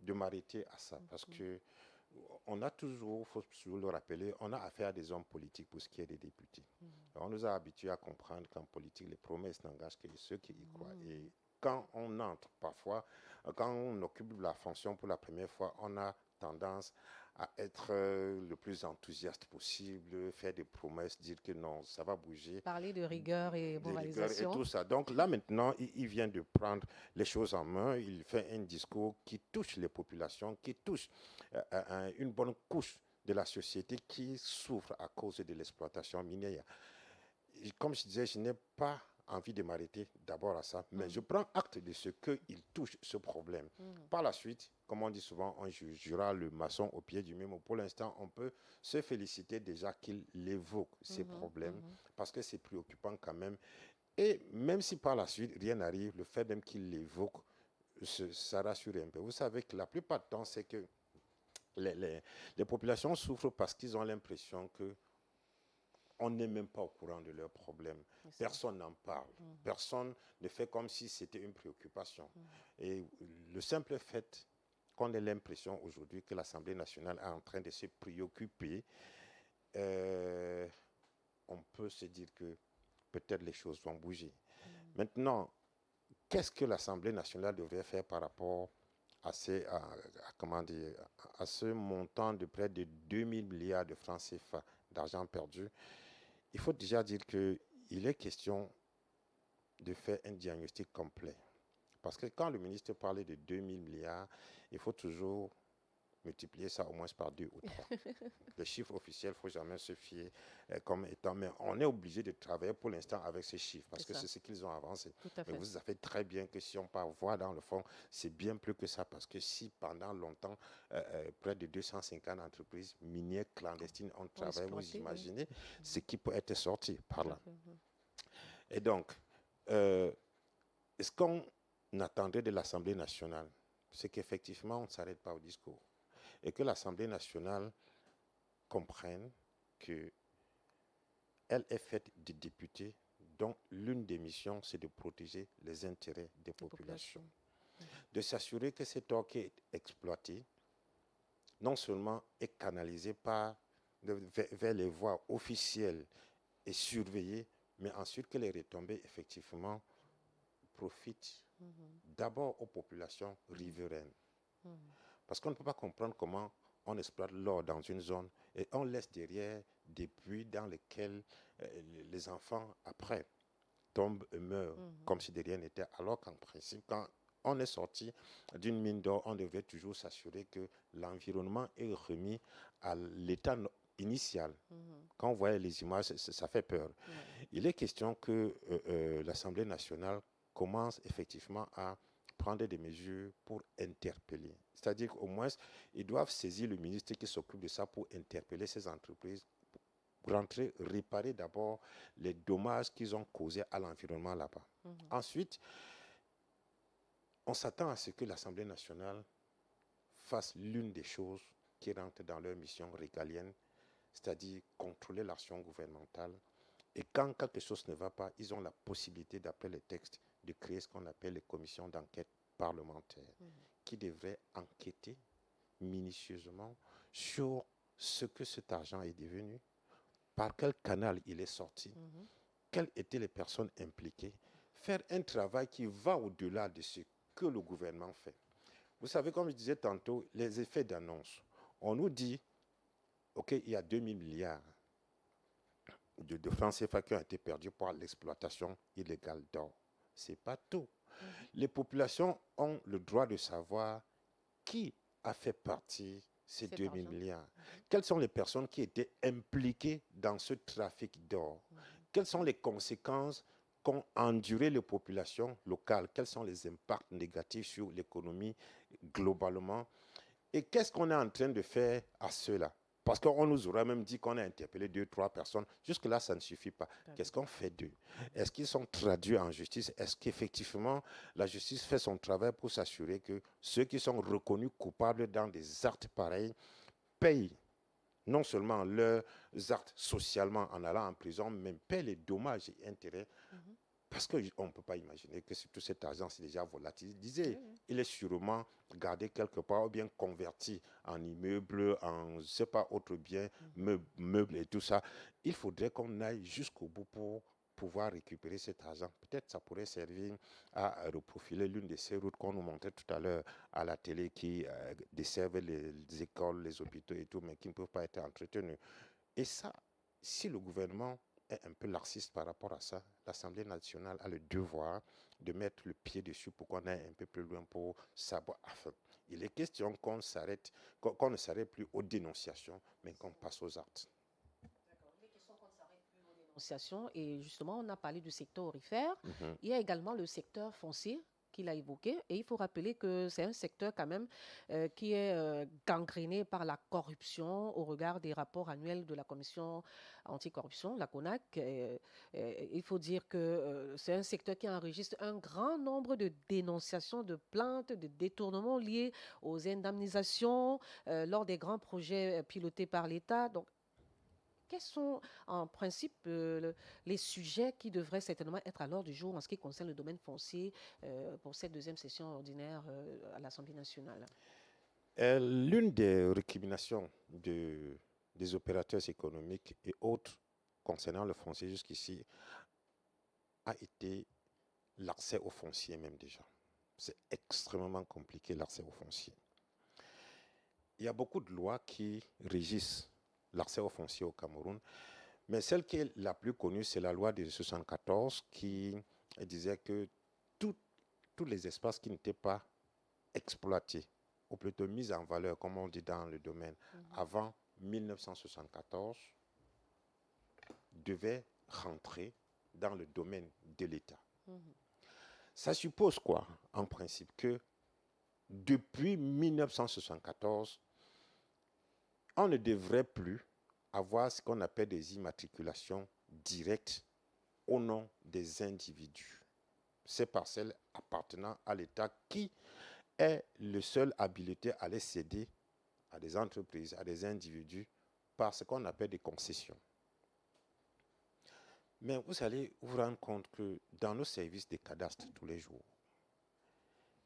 de m'arrêter à ça, parce que on a toujours, il faut toujours le rappeler, on a affaire à des hommes politiques pour ce qui est des députés. On nous a habitués à comprendre qu'en politique, les promesses n'engagent que ceux qui y croient. Et quand on entre parfois, quand on occupe la fonction pour la première fois, on a tendance à être le plus enthousiaste possible, faire des promesses, dire que non, ça va bouger. Parler de rigueur et moralisation. Et tout ça. Donc là maintenant, il vient de prendre les choses en main, il fait un discours qui touche les populations, qui touche une bonne couche de la société qui souffre à cause de l'exploitation minière. Comme je disais, je n'ai pas envie de m'arrêter d'abord à ça, mais je prends acte de ce qu'il touche ce problème. Par la suite, comme on dit souvent, on jugera le maçon au pied du mur. Pour l'instant, on peut se féliciter déjà qu'il évoque ces problèmes, parce que c'est préoccupant quand même. Et même si par la suite, rien n'arrive, le fait même qu'il l'évoque, ça rassure un peu. Vous savez que la plupart du temps, c'est que les populations souffrent parce qu'ils ont l'impression que on n'est même pas au courant de leurs problèmes. Personne n'en parle. Personne ne fait comme si c'était une préoccupation. Et le simple fait qu'on ait l'impression aujourd'hui que l'Assemblée nationale est en train de se préoccuper, on peut se dire que peut-être les choses vont bouger. Maintenant, qu'est-ce que l'Assemblée nationale devrait faire par rapport à ce montant de près de 2000 milliards de francs CFA d'argent perdu? Il faut déjà dire qu'il est question de faire un diagnostic complet. Parce que quand le ministre parlait de 2000 milliards, il faut toujours multiplier ça au moins par 2 ou 3. Les chiffres officiels, il ne faut jamais se fier comme étant... Mais on est obligé de travailler pour l'instant avec ces chiffres parce que c'est ce qu'ils ont avancé. Mais vous savez très bien que si on part voir dans le fond, c'est bien plus que ça parce que si pendant longtemps, près de 250 entreprises minières clandestines ont travaillé, vous imaginez ce qui peut être sorti par là. Et donc, ce qu'on attendait de l'Assemblée nationale, c'est qu'effectivement, on ne s'arrête pas au discours. Et que l'Assemblée nationale comprenne qu'elle est faite de députés dont l'une des missions, c'est de protéger les intérêts des populations. De s'assurer que cet or qui est exploité, non seulement est canalisé vers les voies officielles et surveillé, mais ensuite que les retombées, effectivement, profitent d'abord aux populations riveraines. Parce qu'on ne peut pas comprendre comment on exploite l'or dans une zone et on laisse derrière des puits dans lesquels les enfants, après, tombent et meurent comme si de rien n'était. Alors qu'en principe, quand on est sorti d'une mine d'or, on devrait toujours s'assurer que l'environnement est remis à l'état initial. Quand on voit les images, ça fait peur. Il est question que l'Assemblée nationale commence effectivement à prendre des mesures pour interpeller. C'est-à-dire qu'au moins, ils doivent saisir le ministre qui s'occupe de ça pour interpeller ces entreprises, pour réparer d'abord les dommages qu'ils ont causés à l'environnement là-bas. Ensuite, on s'attend à ce que l'Assemblée nationale fasse l'une des choses qui rentrent dans leur mission régalienne, c'est-à-dire contrôler l'action gouvernementale. Et quand quelque chose ne va pas, ils ont la possibilité, d'après les textes, de créer ce qu'on appelle les commissions d'enquête parlementaires, qui devraient enquêter minutieusement sur ce que cet argent est devenu, par quel canal il est sorti, quelles étaient les personnes impliquées, faire un travail qui va au-delà de ce que le gouvernement fait. Vous savez, comme je disais tantôt, les effets d'annonce. On nous dit, OK, il y a 2000 milliards de francs CFA qui ont été perdus par l'exploitation illégale d'or. Ce n'est pas tout. Les populations ont le droit de savoir qui a fait partie ces 2000 milliards. Quelles sont les personnes qui étaient impliquées dans ce trafic d'or? Quelles sont les conséquences qu'ont endurées les populations locales? Quels sont les impacts négatifs sur l'économie globalement? Et qu'est-ce qu'on est en train de faire à cela? Parce qu'on nous aurait même dit qu'on a interpellé 2-3 personnes. Jusque-là, ça ne suffit pas. Qu'est-ce qu'on fait d'eux? Est-ce qu'ils sont traduits en justice? Est-ce qu'effectivement, la justice fait son travail pour s'assurer que ceux qui sont reconnus coupables dans des actes pareils payent non seulement leurs actes socialement en allant en prison, mais payent les dommages et intérêts? Parce qu'on ne peut pas imaginer que tout cet argent c'est déjà volatilisé. Il est sûrement gardé quelque part ou bien converti en immeubles, en je ne sais pas, autres biens, meubles et tout ça. Il faudrait qu'on aille jusqu'au bout pour pouvoir récupérer cet argent. Peut-être ça pourrait servir à reprofiler l'une de ces routes qu'on nous montrait tout à l'heure à la télé qui desservent les écoles, les hôpitaux et tout, mais qui ne peuvent pas être entretenus. Et ça, si le gouvernement est un peu laxiste par rapport à ça, l'Assemblée nationale a le devoir de mettre le pied dessus pour qu'on aille un peu plus loin pour savoir. Enfin, il est question qu'on s'arrête, qu'on ne s'arrête plus aux dénonciations, mais qu'on passe aux actes. Il est question qu'on ne s'arrête plus aux dénonciations. Et justement, on a parlé du secteur aurifère. Il y a également le secteur foncier qu'il a évoqué. Et il faut rappeler que c'est un secteur quand même qui est gangréné par la corruption au regard des rapports annuels de la Commission anticorruption, la CONAC. Il faut dire que c'est un secteur qui enregistre un grand nombre de dénonciations, de plaintes, de détournements liés aux indemnisations lors des grands projets pilotés par l'État. Donc, quels sont en principe les sujets qui devraient certainement être à l'ordre du jour en ce qui concerne le domaine foncier pour cette deuxième session ordinaire à l'Assemblée nationale? L'une des récriminations des opérateurs économiques et autres concernant le foncier jusqu'ici a été l'accès au foncier même déjà. C'est extrêmement compliqué l'accès au foncier. Il y a beaucoup de lois qui régissent l'accès au foncier au Cameroun, mais celle qui est la plus connue, c'est la loi de 1974 qui disait que tous les espaces qui n'étaient pas exploités ou plutôt mise en valeur, comme on dit dans le domaine, avant 1974, devait rentrer dans le domaine de l'État. Ça suppose quoi, en principe, que depuis 1974, on ne devrait plus avoir ce qu'on appelle des immatriculations directes au nom des individus. Ces parcelles appartenant à l'État qui est le seul habilité à les céder à des entreprises, à des individus, par ce qu'on appelle des concessions. Mais vous allez vous rendre compte que dans nos services des cadastres tous les jours,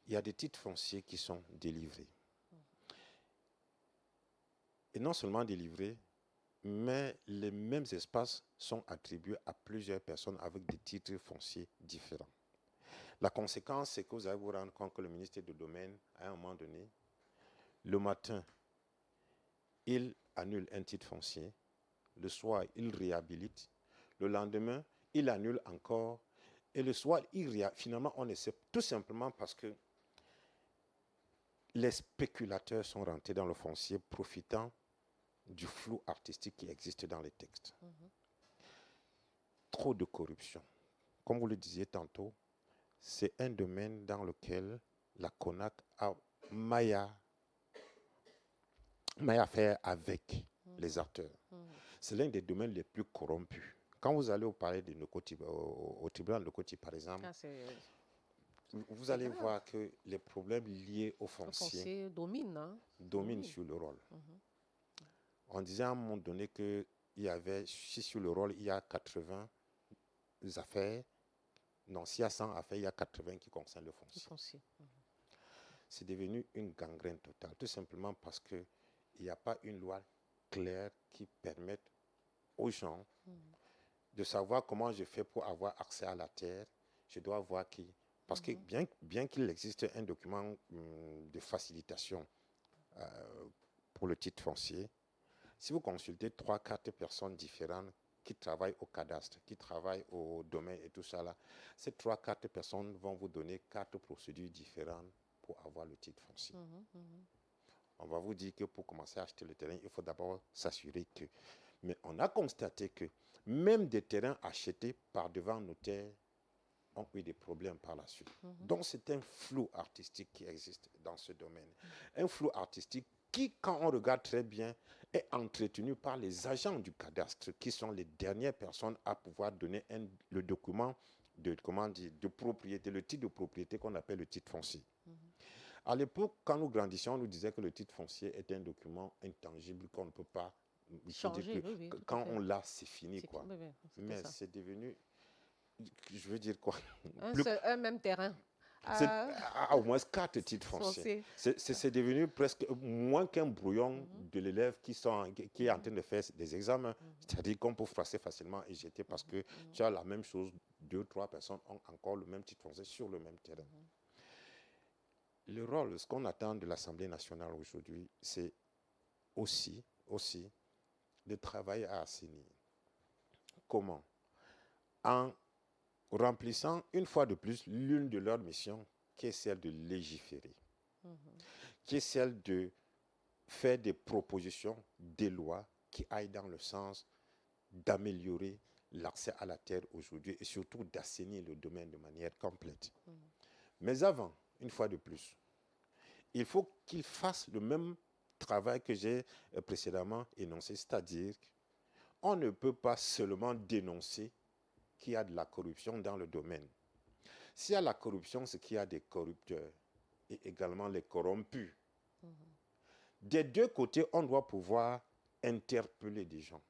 il y a des titres fonciers qui sont délivrés. Et non seulement délivrés, mais les mêmes espaces sont attribués à plusieurs personnes avec des titres fonciers différents. La conséquence, c'est que vous allez vous rendre compte que le ministère du Domaine, à un moment donné, le matin, il annule un titre foncier, le soir, il réhabilite, le lendemain, il annule encore, et le soir, finalement, on essaie tout simplement parce que les spéculateurs sont rentrés dans le foncier profitant du flou artistique qui existe dans les textes. Trop de corruption. Comme vous le disiez tantôt, c'est un domaine dans lequel la CONAC a maille à faire avec les acteurs. C'est l'un des domaines les plus corrompus. Quand vous allez au palais de Nokoti, au tribunal de Nokoti, par exemple, vous allez voir que les problèmes liés au foncier dominent sur le rôle. On disait à un moment donné qu'il y avait, si sur le rôle, il y a 80 affaires, non, s'il y a 100 affaires, il y a 80 qui concernent le foncier. C'est devenu une gangrène totale, tout simplement parce qu'il n'y a pas une loi claire qui permette aux gens de savoir comment je fais pour avoir accès à la terre. Je dois voir qui. Parce que bien qu'il existe un document de facilitation pour le titre foncier, si vous consultez 3-4 personnes différentes qui travaillent au cadastre, qui travaillent au domaine et tout ça là, ces 3-4 personnes vont vous donner 4 procédures différentes pour avoir le titre foncier. On va vous dire que pour commencer à acheter le terrain, il faut d'abord s'assurer que... Mais on a constaté que même des terrains achetés par devant notaire ont eu des problèmes par la suite. Donc c'est un flou artistique qui existe dans ce domaine. Un flou artistique qui, quand on regarde très bien, est entretenu par les agents du cadastre, qui sont les dernières personnes à pouvoir donner le document de propriété, le titre de propriété qu'on appelle le titre foncier. À l'époque, quand nous grandissions, on nous disait que le titre foncier est un document intangible qu'on ne peut pas changer. Quand on l'a, c'est fini, quoi. Mais c'est devenu, je veux dire quoi, un même terrain. Au moins 4 titres fonciers. C'est devenu presque moins qu'un brouillon de l'élève qui est en train de faire des examens. C'est-à-dire qu'on peut froisser facilement et jeter parce que tu as la même chose, 2-3 personnes ont encore le même titre foncier sur le même terrain. Le rôle, ce qu'on attend de l'Assemblée nationale aujourd'hui, c'est aussi de travailler à assainir. Comment? En remplissant une fois de plus l'une de leurs missions, qui est celle de légiférer, qui est celle de faire des propositions, des lois qui aillent dans le sens d'améliorer l'accès à la terre aujourd'hui et surtout d'assainir le domaine de manière complète. Mais avant, une fois de plus, il faut qu'ils fassent le même travail que j'ai précédemment énoncé, c'est-à-dire qu'on ne peut pas seulement dénoncer qu'il y a de la corruption dans le domaine. S'il y a la corruption, c'est qu'il y a des corrupteurs et également les corrompus. Des deux côtés, on doit pouvoir interpeller des gens.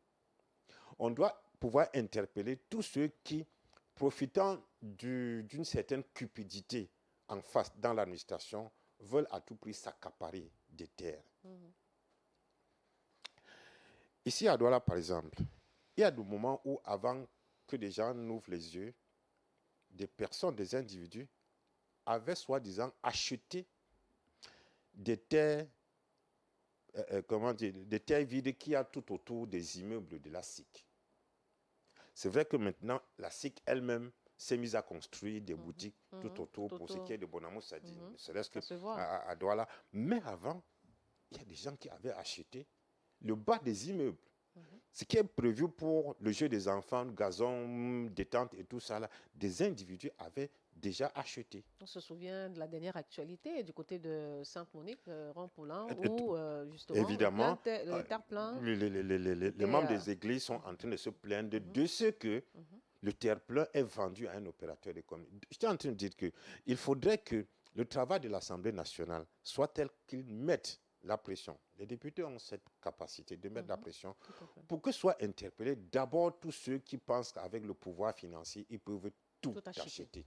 On doit pouvoir interpeller tous ceux qui, profitant d'une certaine cupidité en face dans l'administration, veulent à tout prix s'accaparer des terres. Ici à Douala, par exemple, il y a des moments où, avant que des gens n'ouvrent les yeux, des personnes, des individus, avaient soi-disant acheté des terres, des terres vides qu'il y a tout autour des immeubles de la SIC. C'est vrai que maintenant, la SIC elle-même s'est mise à construire des boutiques tout autour pour ce qui est de Bonamou Sadi, ne serait-ce que à Douala. Mais avant, il y a des gens qui avaient acheté le bas des immeubles. Ce qui est prévu pour le jeu des enfants, gazon, détente et tout ça, là, des individus avaient déjà acheté. On se souvient de la dernière actualité du côté de Sainte-Monique, Rampoulin, où justement évidemment, le terre-plein... Les membres des églises sont en train de se plaindre de ce que le terre-plein est vendu à un opérateur économique. J'étais en train de dire qu'il faudrait que le travail de l'Assemblée nationale soit tel qu'il mette la pression. Les députés ont cette capacité de mettre la pression pour que soient interpellés d'abord tous ceux qui pensent qu'avec le pouvoir financier, ils peuvent tout acheter.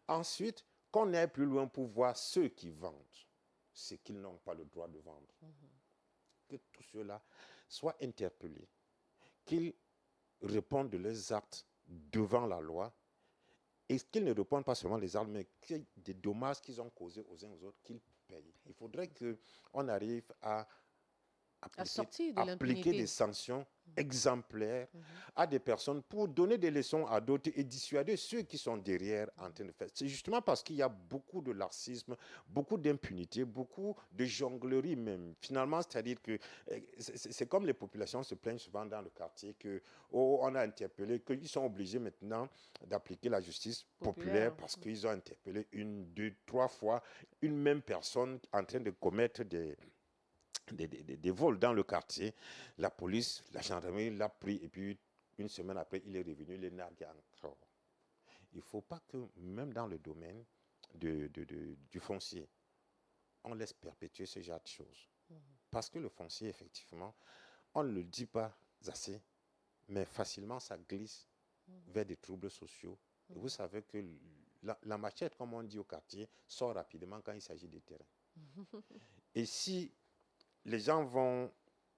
Ensuite, qu'on aille plus loin pour voir ceux qui vendent ce qu'ils n'ont pas le droit de vendre. Que tous ceux-là soient interpellés, qu'ils répondent de leurs actes devant la loi et qu'ils ne répondent pas seulement les actes, mais des dommages qu'ils ont causés aux uns aux autres, qu'ils payent. Il faudrait qu'on arrive à appliquer des sanctions exemplaires à des personnes pour donner des leçons à d'autres et dissuader ceux qui sont derrière en train de faire. C'est justement parce qu'il y a beaucoup de laxisme, beaucoup d'impunité, beaucoup de jonglerie même. Finalement, c'est-à-dire que c'est comme les populations se plaignent souvent dans le quartier qu'on a interpellé, qu'ils sont obligés maintenant d'appliquer la justice populaire parce qu'ils ont interpellé 1, 2, 3 fois une même personne en train de commettre des vols dans le quartier. La police, la gendarmerie l'a pris et puis une semaine après, il est revenu les narguer encore. Il ne faut pas que, même dans le domaine du foncier, on laisse perpétuer ce genre de choses. Parce que le foncier, effectivement, on ne le dit pas assez, mais facilement, ça glisse vers des troubles sociaux. Et vous savez que la machette, comme on dit au quartier, sort rapidement quand il s'agit des terrains. Et si les gens vont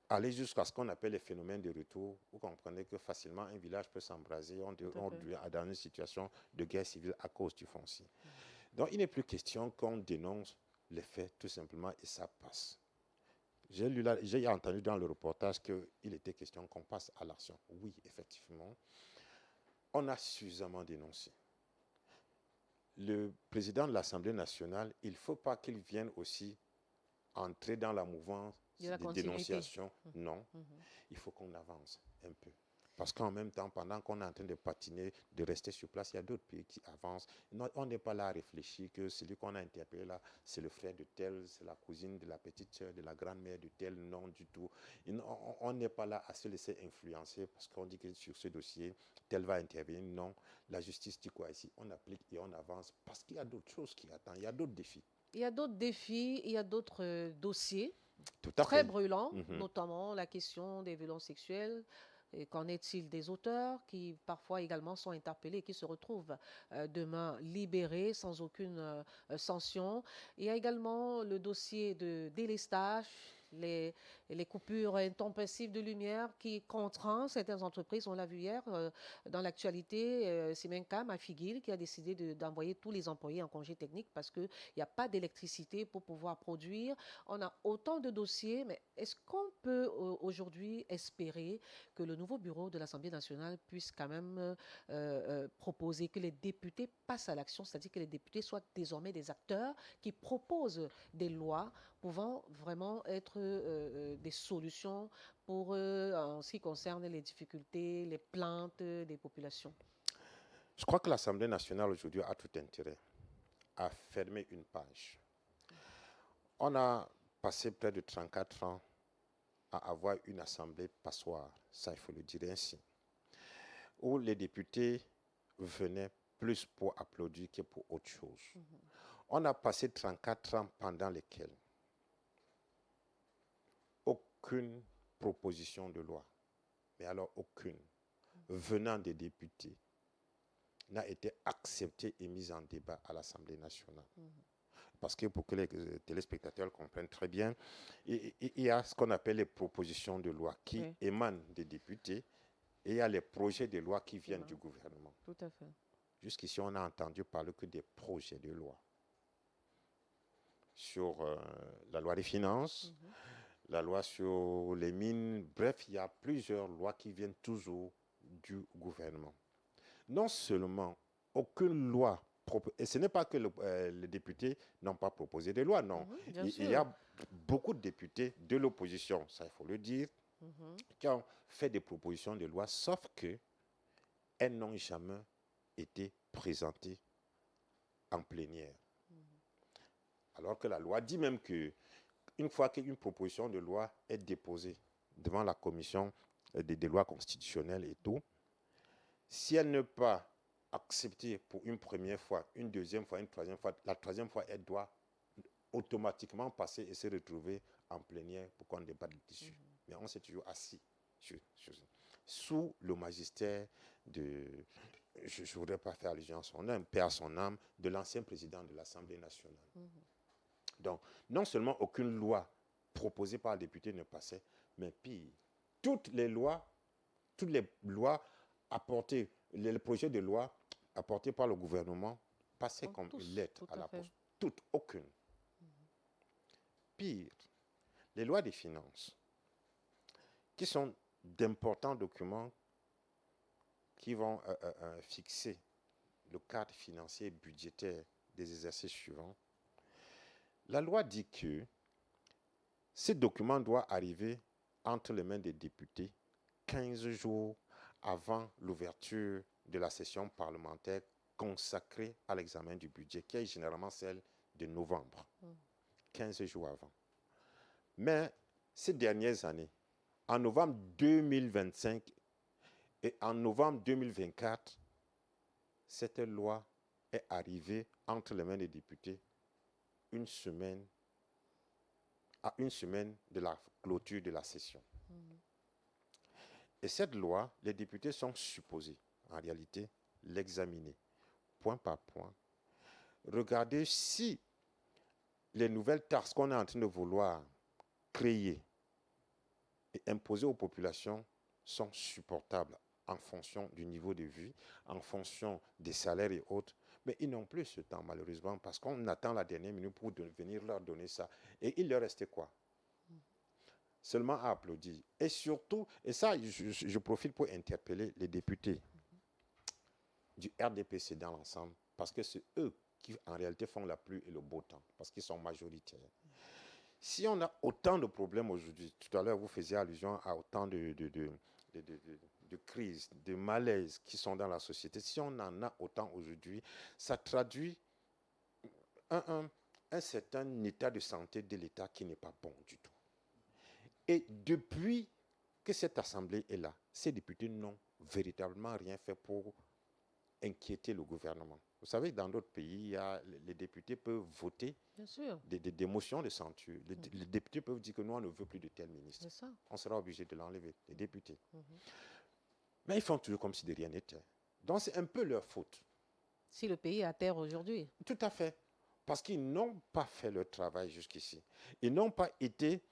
aller jusqu'à ce qu'on appelle les phénomènes de retour. Vous comprenez que facilement un village peut s'embraser, on devient dans une situation de guerre civile à cause du foncier. Donc il n'est plus question qu'on dénonce les faits tout simplement et ça passe. J'ai entendu dans le reportage qu'il était question qu'on passe à l'action. Oui, effectivement, on a suffisamment dénoncé. Le président de l'Assemblée nationale, il ne faut pas qu'il vienne aussi entrer dans la mouvance de dénonciation. Non, il faut qu'on avance un peu. Parce qu'en même temps, pendant qu'on est en train de patiner, de rester sur place, il y a d'autres pays qui avancent. Non, on n'est pas là à réfléchir que celui qu'on a interpellé là, c'est le frère de tel, c'est la cousine de la petite sœur, de la grand-mère de tel, non du tout. On n'est pas là à se laisser influencer parce qu'on dit que sur ce dossier, tel va intervenir. Non, la justice dit quoi ici? On applique et on avance parce qu'il y a d'autres choses qui attendent, il y a d'autres défis. Il y a d'autres défis, il y a d'autres dossiers très brûlants, notamment la question des violences sexuelles. Qu'en est-il des auteurs qui parfois également sont interpellés et qui se retrouvent demain libérés sans aucune sanction? Il y a également le dossier de délestage, les coupures intempestives de lumière qui contraint certaines entreprises. On l'a vu hier dans l'actualité, Simencam à Figuil qui a décidé d'envoyer tous les employés en congé technique parce qu'il n'y a pas d'électricité pour pouvoir produire. On a autant de dossiers, mais est-ce qu'on peut aujourd'hui espérer que le nouveau bureau de l'Assemblée nationale puisse quand même proposer que les députés passent à l'action, c'est-à-dire que les députés soient désormais des acteurs qui proposent des lois pouvant vraiment être des solutions pour en ce qui concerne les difficultés, les plaintes des populations? Je crois que l'Assemblée nationale aujourd'hui a tout intérêt à fermer une page. On a passé près de 34 ans à avoir une assemblée passoire, ça il faut le dire ainsi, où les députés venaient plus pour applaudir que pour autre chose. On a passé 34 ans pendant lesquels aucune proposition de loi, mais alors aucune, venant des députés, n'a été acceptée et mise en débat à l'Assemblée nationale. Parce que pour que les téléspectateurs comprennent très bien, il y a ce qu'on appelle les propositions de loi qui émanent des députés et il y a les projets de loi qui viennent du gouvernement. Tout à fait. Jusqu'ici, on n'a entendu parler que des projets de loi sur la loi des finances, la loi sur les mines. Bref, il y a plusieurs lois qui viennent toujours du gouvernement. non seulement aucune loi, et ce n'est pas que les députés n'ont pas proposé de loi, non. Il y a beaucoup de députés de l'opposition, ça il faut le dire, qui ont fait des propositions de loi, sauf qu'elles n'ont jamais été présentées en plénière. Alors que la loi dit même qu'une fois qu'une proposition de loi est déposée devant la commission des lois constitutionnelles et tout, si elle n'est pas acceptée pour une première fois, une deuxième fois, une troisième fois, la troisième fois, elle doit automatiquement passer et se retrouver en plénière pour qu'on débatte dessus. Mais on s'est toujours assis sous le magistère de, je ne voudrais pas faire allusion à son nom, paix à son âme, de l'ancien président de l'Assemblée nationale. Donc, non seulement aucune loi proposée par le député ne passait, mais pire, toutes les lois apportées, les projets de loi apportés par le gouvernement passaient comme une lettre à la poste. Toutes, aucune. Pire, les lois des finances, qui sont d'importants documents qui vont fixer le cadre financier et budgétaire des exercices suivants. La loi dit que ce document doit arriver entre les mains des députés 15 jours avant l'ouverture de la session parlementaire consacrée à l'examen du budget, qui est généralement celle de novembre, 15 jours avant. Mais ces dernières années, en novembre 2025 et en novembre 2024, cette loi est arrivée entre les mains des députés à une semaine de la clôture de la session. Et cette loi, les députés sont supposés, en réalité, l'examiner, point par point. Regarder si les nouvelles taxes qu'on est en train de vouloir créer et imposer aux populations sont supportables en fonction du niveau de vie, en fonction des salaires et autres. Mais ils n'ont plus ce temps, malheureusement, parce qu'on attend la dernière minute pour venir leur donner ça. Et il leur restait quoi? Seulement à applaudir. Et surtout, et ça, je profite pour interpeller les députés du RDPC dans l'ensemble, parce que c'est eux qui, en réalité, font la pluie et le beau temps, parce qu'ils sont majoritaires. Si on a autant de problèmes aujourd'hui, tout à l'heure, vous faisiez allusion à autant de crises, de malaises qui sont dans la société. Si on en a autant aujourd'hui, ça traduit un certain état de santé de l'État qui n'est pas bon du tout. Et depuis que cette Assemblée est là, ces députés n'ont véritablement rien fait pour inquiéter le gouvernement. Vous savez, dans d'autres pays, les députés peuvent voter des motions de censure. Les députés peuvent dire que nous, on ne veut plus de tel ministre. On sera obligé de l'enlever, les députés. Mais ils font toujours comme si de rien n'était. Donc c'est un peu leur faute. Si le pays est à terre aujourd'hui. Tout à fait. Parce qu'ils n'ont pas fait leur travail jusqu'ici. Ils n'ont pas été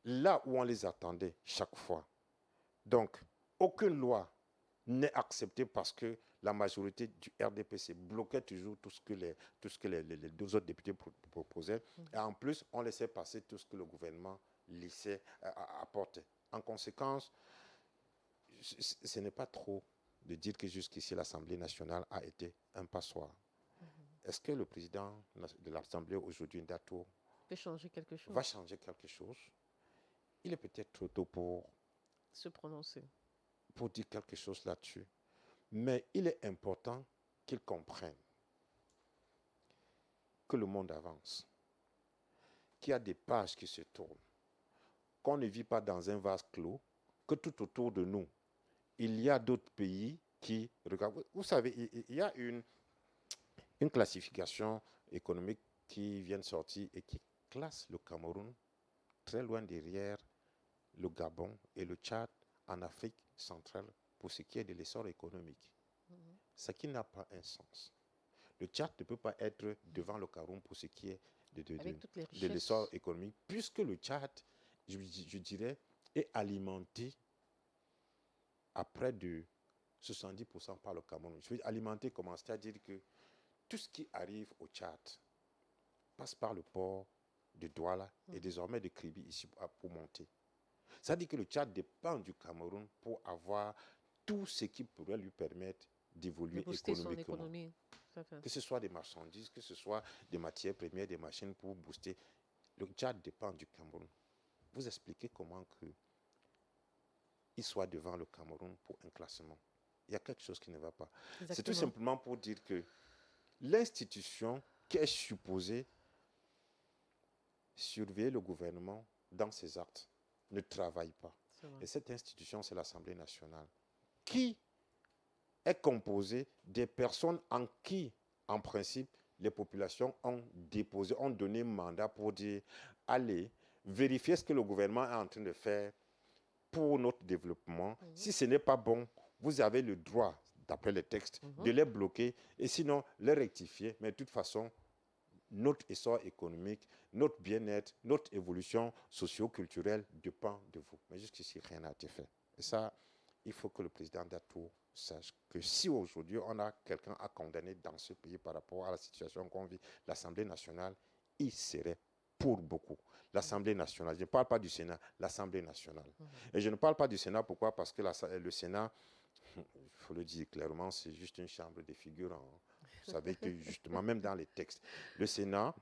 là où on les attendait chaque fois. Donc, aucune loi n'est acceptée parce que la majorité du RDPC bloquait toujours tout ce que les deux autres députés proposaient. Et en plus, on laissait passer tout ce que le gouvernement laissait apporter. En conséquence, ce n'est pas trop de dire que jusqu'ici, l'Assemblée nationale a été un passoire. Est-ce que le président de l'Assemblée aujourd'hui, Ndato, va changer quelque chose? Il est peut-être trop tôt pour se prononcer, pour dire quelque chose là-dessus. Mais il est important qu'ils comprennent que le monde avance, qu'il y a des pages qui se tournent, qu'on ne vit pas dans un vase clos, que tout autour de nous, il y a d'autres pays qui regardent. Vous savez, il y a une classification économique qui vient de sortir et qui classe le Cameroun très loin derrière le Gabon et le Tchad en Afrique centrale pour ce qui est de l'essor économique. Ce qui n'a pas un sens. Le Tchad ne peut pas être devant le Cameroun pour ce qui est de l'essor économique, puisque le Tchad, je dirais, est alimenté à près de 70% par le Cameroun. Je veux dire, alimenté comment? C'est-à-dire que tout ce qui arrive au Tchad passe par le port de Douala et désormais de Kribi ici pour monter. Ça dit que le Tchad dépend du Cameroun pour avoir tout ce qui pourrait lui permettre d'évoluer économiquement. Que ce soit des marchandises, que ce soit des matières premières, des machines pour booster. Le Tchad dépend du Cameroun. Vous expliquez comment il soit devant le Cameroun pour un classement. Il y a quelque chose qui ne va pas. C'est tout simplement pour dire que l'institution qui est supposée surveiller le gouvernement dans ses actes ne travaille pas. Et cette institution, c'est l'Assemblée nationale, qui est composée des personnes en qui, en principe, les populations ont donné mandat pour dire, allez, vérifiez ce que le gouvernement est en train de faire pour notre développement. Si ce n'est pas bon, vous avez le droit, d'après les textes, de les bloquer et sinon les rectifier. Mais de toute façon, notre essor économique, notre bien-être, notre évolution socio-culturelle dépend de vous. Mais jusqu'ici, rien n'a été fait. Et ça, il faut que le président Datou sache que si aujourd'hui on a quelqu'un à condamner dans ce pays par rapport à la situation qu'on vit, l'Assemblée nationale, il serait pour beaucoup. L'Assemblée nationale, je ne parle pas du Sénat, l'Assemblée nationale. Et je ne parle pas du Sénat, pourquoi? Parce que le Sénat, il faut le dire clairement, c'est juste une chambre de figurants. Vous savez que justement, même dans les textes, le Sénat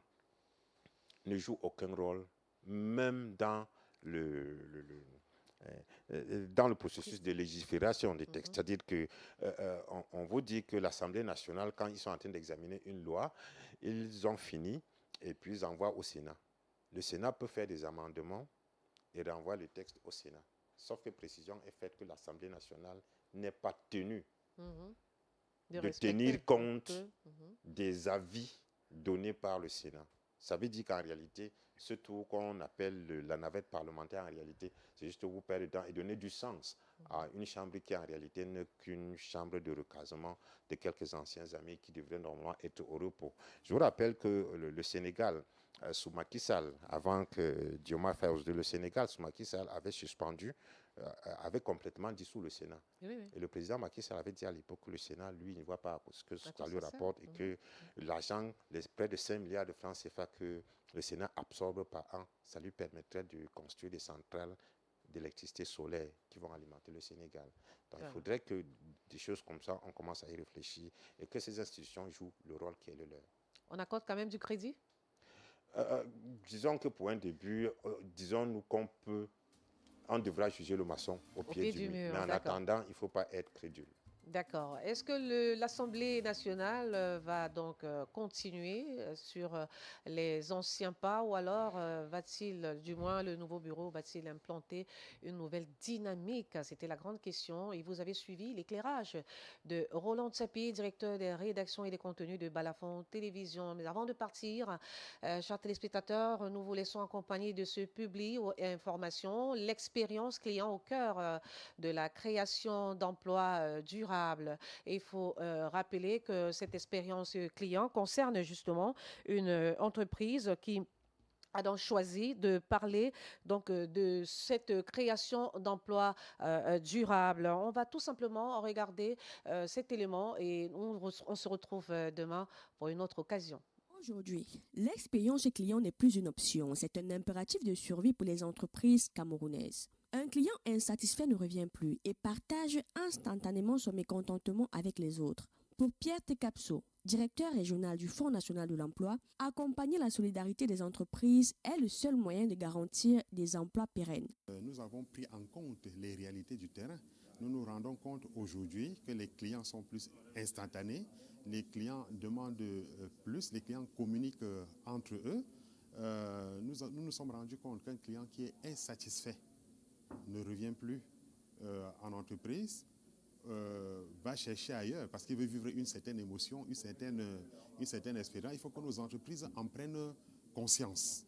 ne joue aucun rôle, même dans le processus de légifération des textes. C'est-à-dire qu'on vous dit que l'Assemblée nationale, quand ils sont en train d'examiner une loi, ils ont fini et puis ils envoient au Sénat. Le Sénat peut faire des amendements et renvoie le texte au Sénat. Sauf que précision est faite que l'Assemblée nationale n'est pas tenue de tenir compte des avis donnés par le Sénat. Ça veut dire qu'en réalité, ce tour qu'on appelle la navette parlementaire, en réalité, c'est juste vous perdre du temps et donner du sens à une chambre qui en réalité n'est qu'une chambre de recasement de quelques anciens amis qui devraient normalement être au repos. Je vous rappelle que le Sénégal, sous Macky Sall, avant que Diomaye Faye, le Sénégal, sous Macky Sall, avait suspendu, avait complètement dissous le Sénat. Et le président Macky Sall avait dit à l'époque que le Sénat, lui, ne voit pas ce que ça lui rapporte et que l'argent, près de 5 milliards de francs CFA que le Sénat absorbe par an, ça lui permettrait de construire des centrales d'électricité solaire qui vont alimenter le Sénégal. Donc il faudrait que des choses comme ça, on commence à y réfléchir et que ces institutions jouent le rôle qui est le leur. On accorde quand même du crédit? Disons que pour un début, disons-nous on devra juger le maçon au pied du mur. Mais en attendant, il ne faut pas être crédule. D'accord. Est-ce que l'Assemblée nationale va donc continuer sur les anciens pas ou alors va-t-il, du moins le nouveau bureau, va-t-il implanter une nouvelle dynamique? C'était la grande question. Et vous avez suivi l'éclairage de Roland Tsapi, directeur des rédactions et des contenus de Balafon Télévision. Mais avant de partir, chers téléspectateurs, nous vous laissons accompagner de ce publi et information, l'expérience client au cœur de la création d'emplois durables. Et il faut rappeler que cette expérience client concerne justement une entreprise qui a donc choisi de parler donc de cette création d'emplois durables. On va tout simplement regarder cet élément et on se retrouve demain pour une autre occasion. Aujourd'hui, l'expérience client n'est plus une option, c'est un impératif de survie pour les entreprises camerounaises. Un client insatisfait ne revient plus et partage instantanément son mécontentement avec les autres. Pour Pierre Tekapso, directeur régional du Fonds national de l'emploi, accompagner la solidarité des entreprises est le seul moyen de garantir des emplois pérennes. Nous avons pris en compte les réalités du terrain. Nous nous rendons compte aujourd'hui que les clients sont plus instantanés, les clients demandent plus, les clients communiquent entre eux. Nous nous sommes rendus compte qu'un client qui est insatisfait ne revient plus en entreprise, va chercher ailleurs parce qu'il veut vivre une certaine émotion, une certaine espérance. Il faut que nos entreprises en prennent conscience.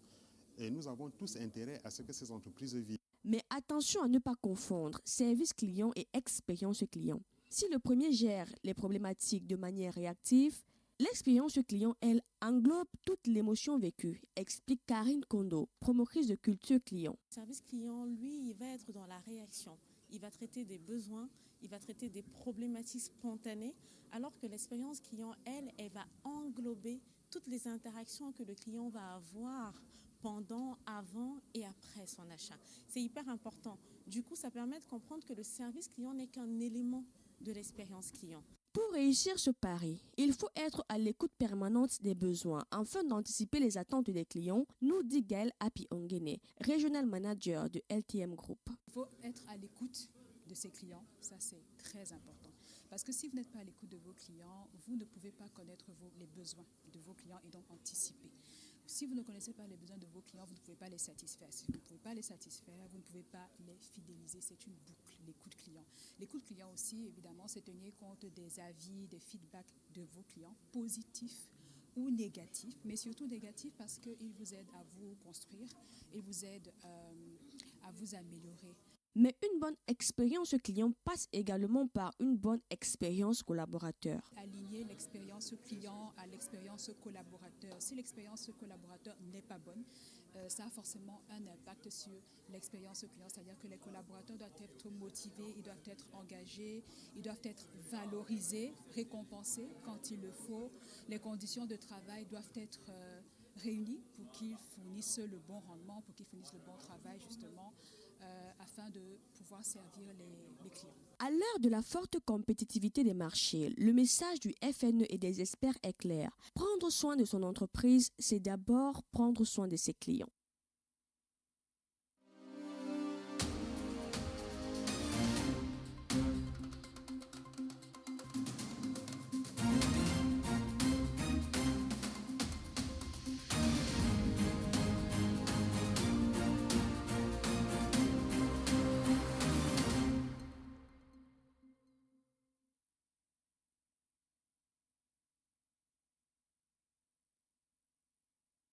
Et nous avons tous intérêt à ce que ces entreprises vivent. Mais attention à ne pas confondre service client et expérience client. Si le premier gère les problématiques de manière réactive, l'expérience client, elle, englobe toute l'émotion vécue, explique Karine Kondo, promotrice de culture client. Le service client, lui, il va être dans la réaction. Il va traiter des besoins, il va traiter des problématiques spontanées, alors que l'expérience client, elle va englober toutes les interactions que le client va avoir pendant, avant et après son achat. C'est hyper important. Du coup, ça permet de comprendre que le service client n'est qu'un élément de l'expérience client. Pour réussir ce pari, il faut être à l'écoute permanente des besoins afin d'anticiper les attentes des clients, nous dit Gaël Api-Ongene, Regional Manager de LTM Group. Il faut être à l'écoute de ses clients, ça c'est très important. Parce que si vous n'êtes pas à l'écoute de vos clients, vous ne pouvez pas connaître les besoins de vos clients et donc anticiper. Si vous ne connaissez pas les besoins de vos clients, vous ne pouvez pas les satisfaire. Si vous ne pouvez pas les satisfaire, vous ne pouvez pas les fidéliser. C'est une boucle, l'écoute client. L'écoute client aussi, évidemment, c'est tenir compte des avis, des feedbacks de vos clients, positifs ou négatifs, mais surtout négatifs parce qu'ils vous aident à vous construire, ils vous aident à vous améliorer. Mais une bonne expérience client passe également par une bonne expérience collaborateur. Aligner l'expérience client à l'expérience collaborateur. Si l'expérience collaborateur n'est pas bonne, ça a forcément un impact sur l'expérience client. C'est-à-dire que les collaborateurs doivent être motivés, ils doivent être engagés, ils doivent être valorisés, récompensés quand il le faut. Les conditions de travail doivent être réunies pour qu'ils fournissent le bon rendement, pour qu'ils fournissent le bon travail justement. Afin de pouvoir servir les clients. À l'heure de la forte compétitivité des marchés, le message du FNE et des experts est clair. Prendre soin de son entreprise, c'est d'abord prendre soin de ses clients.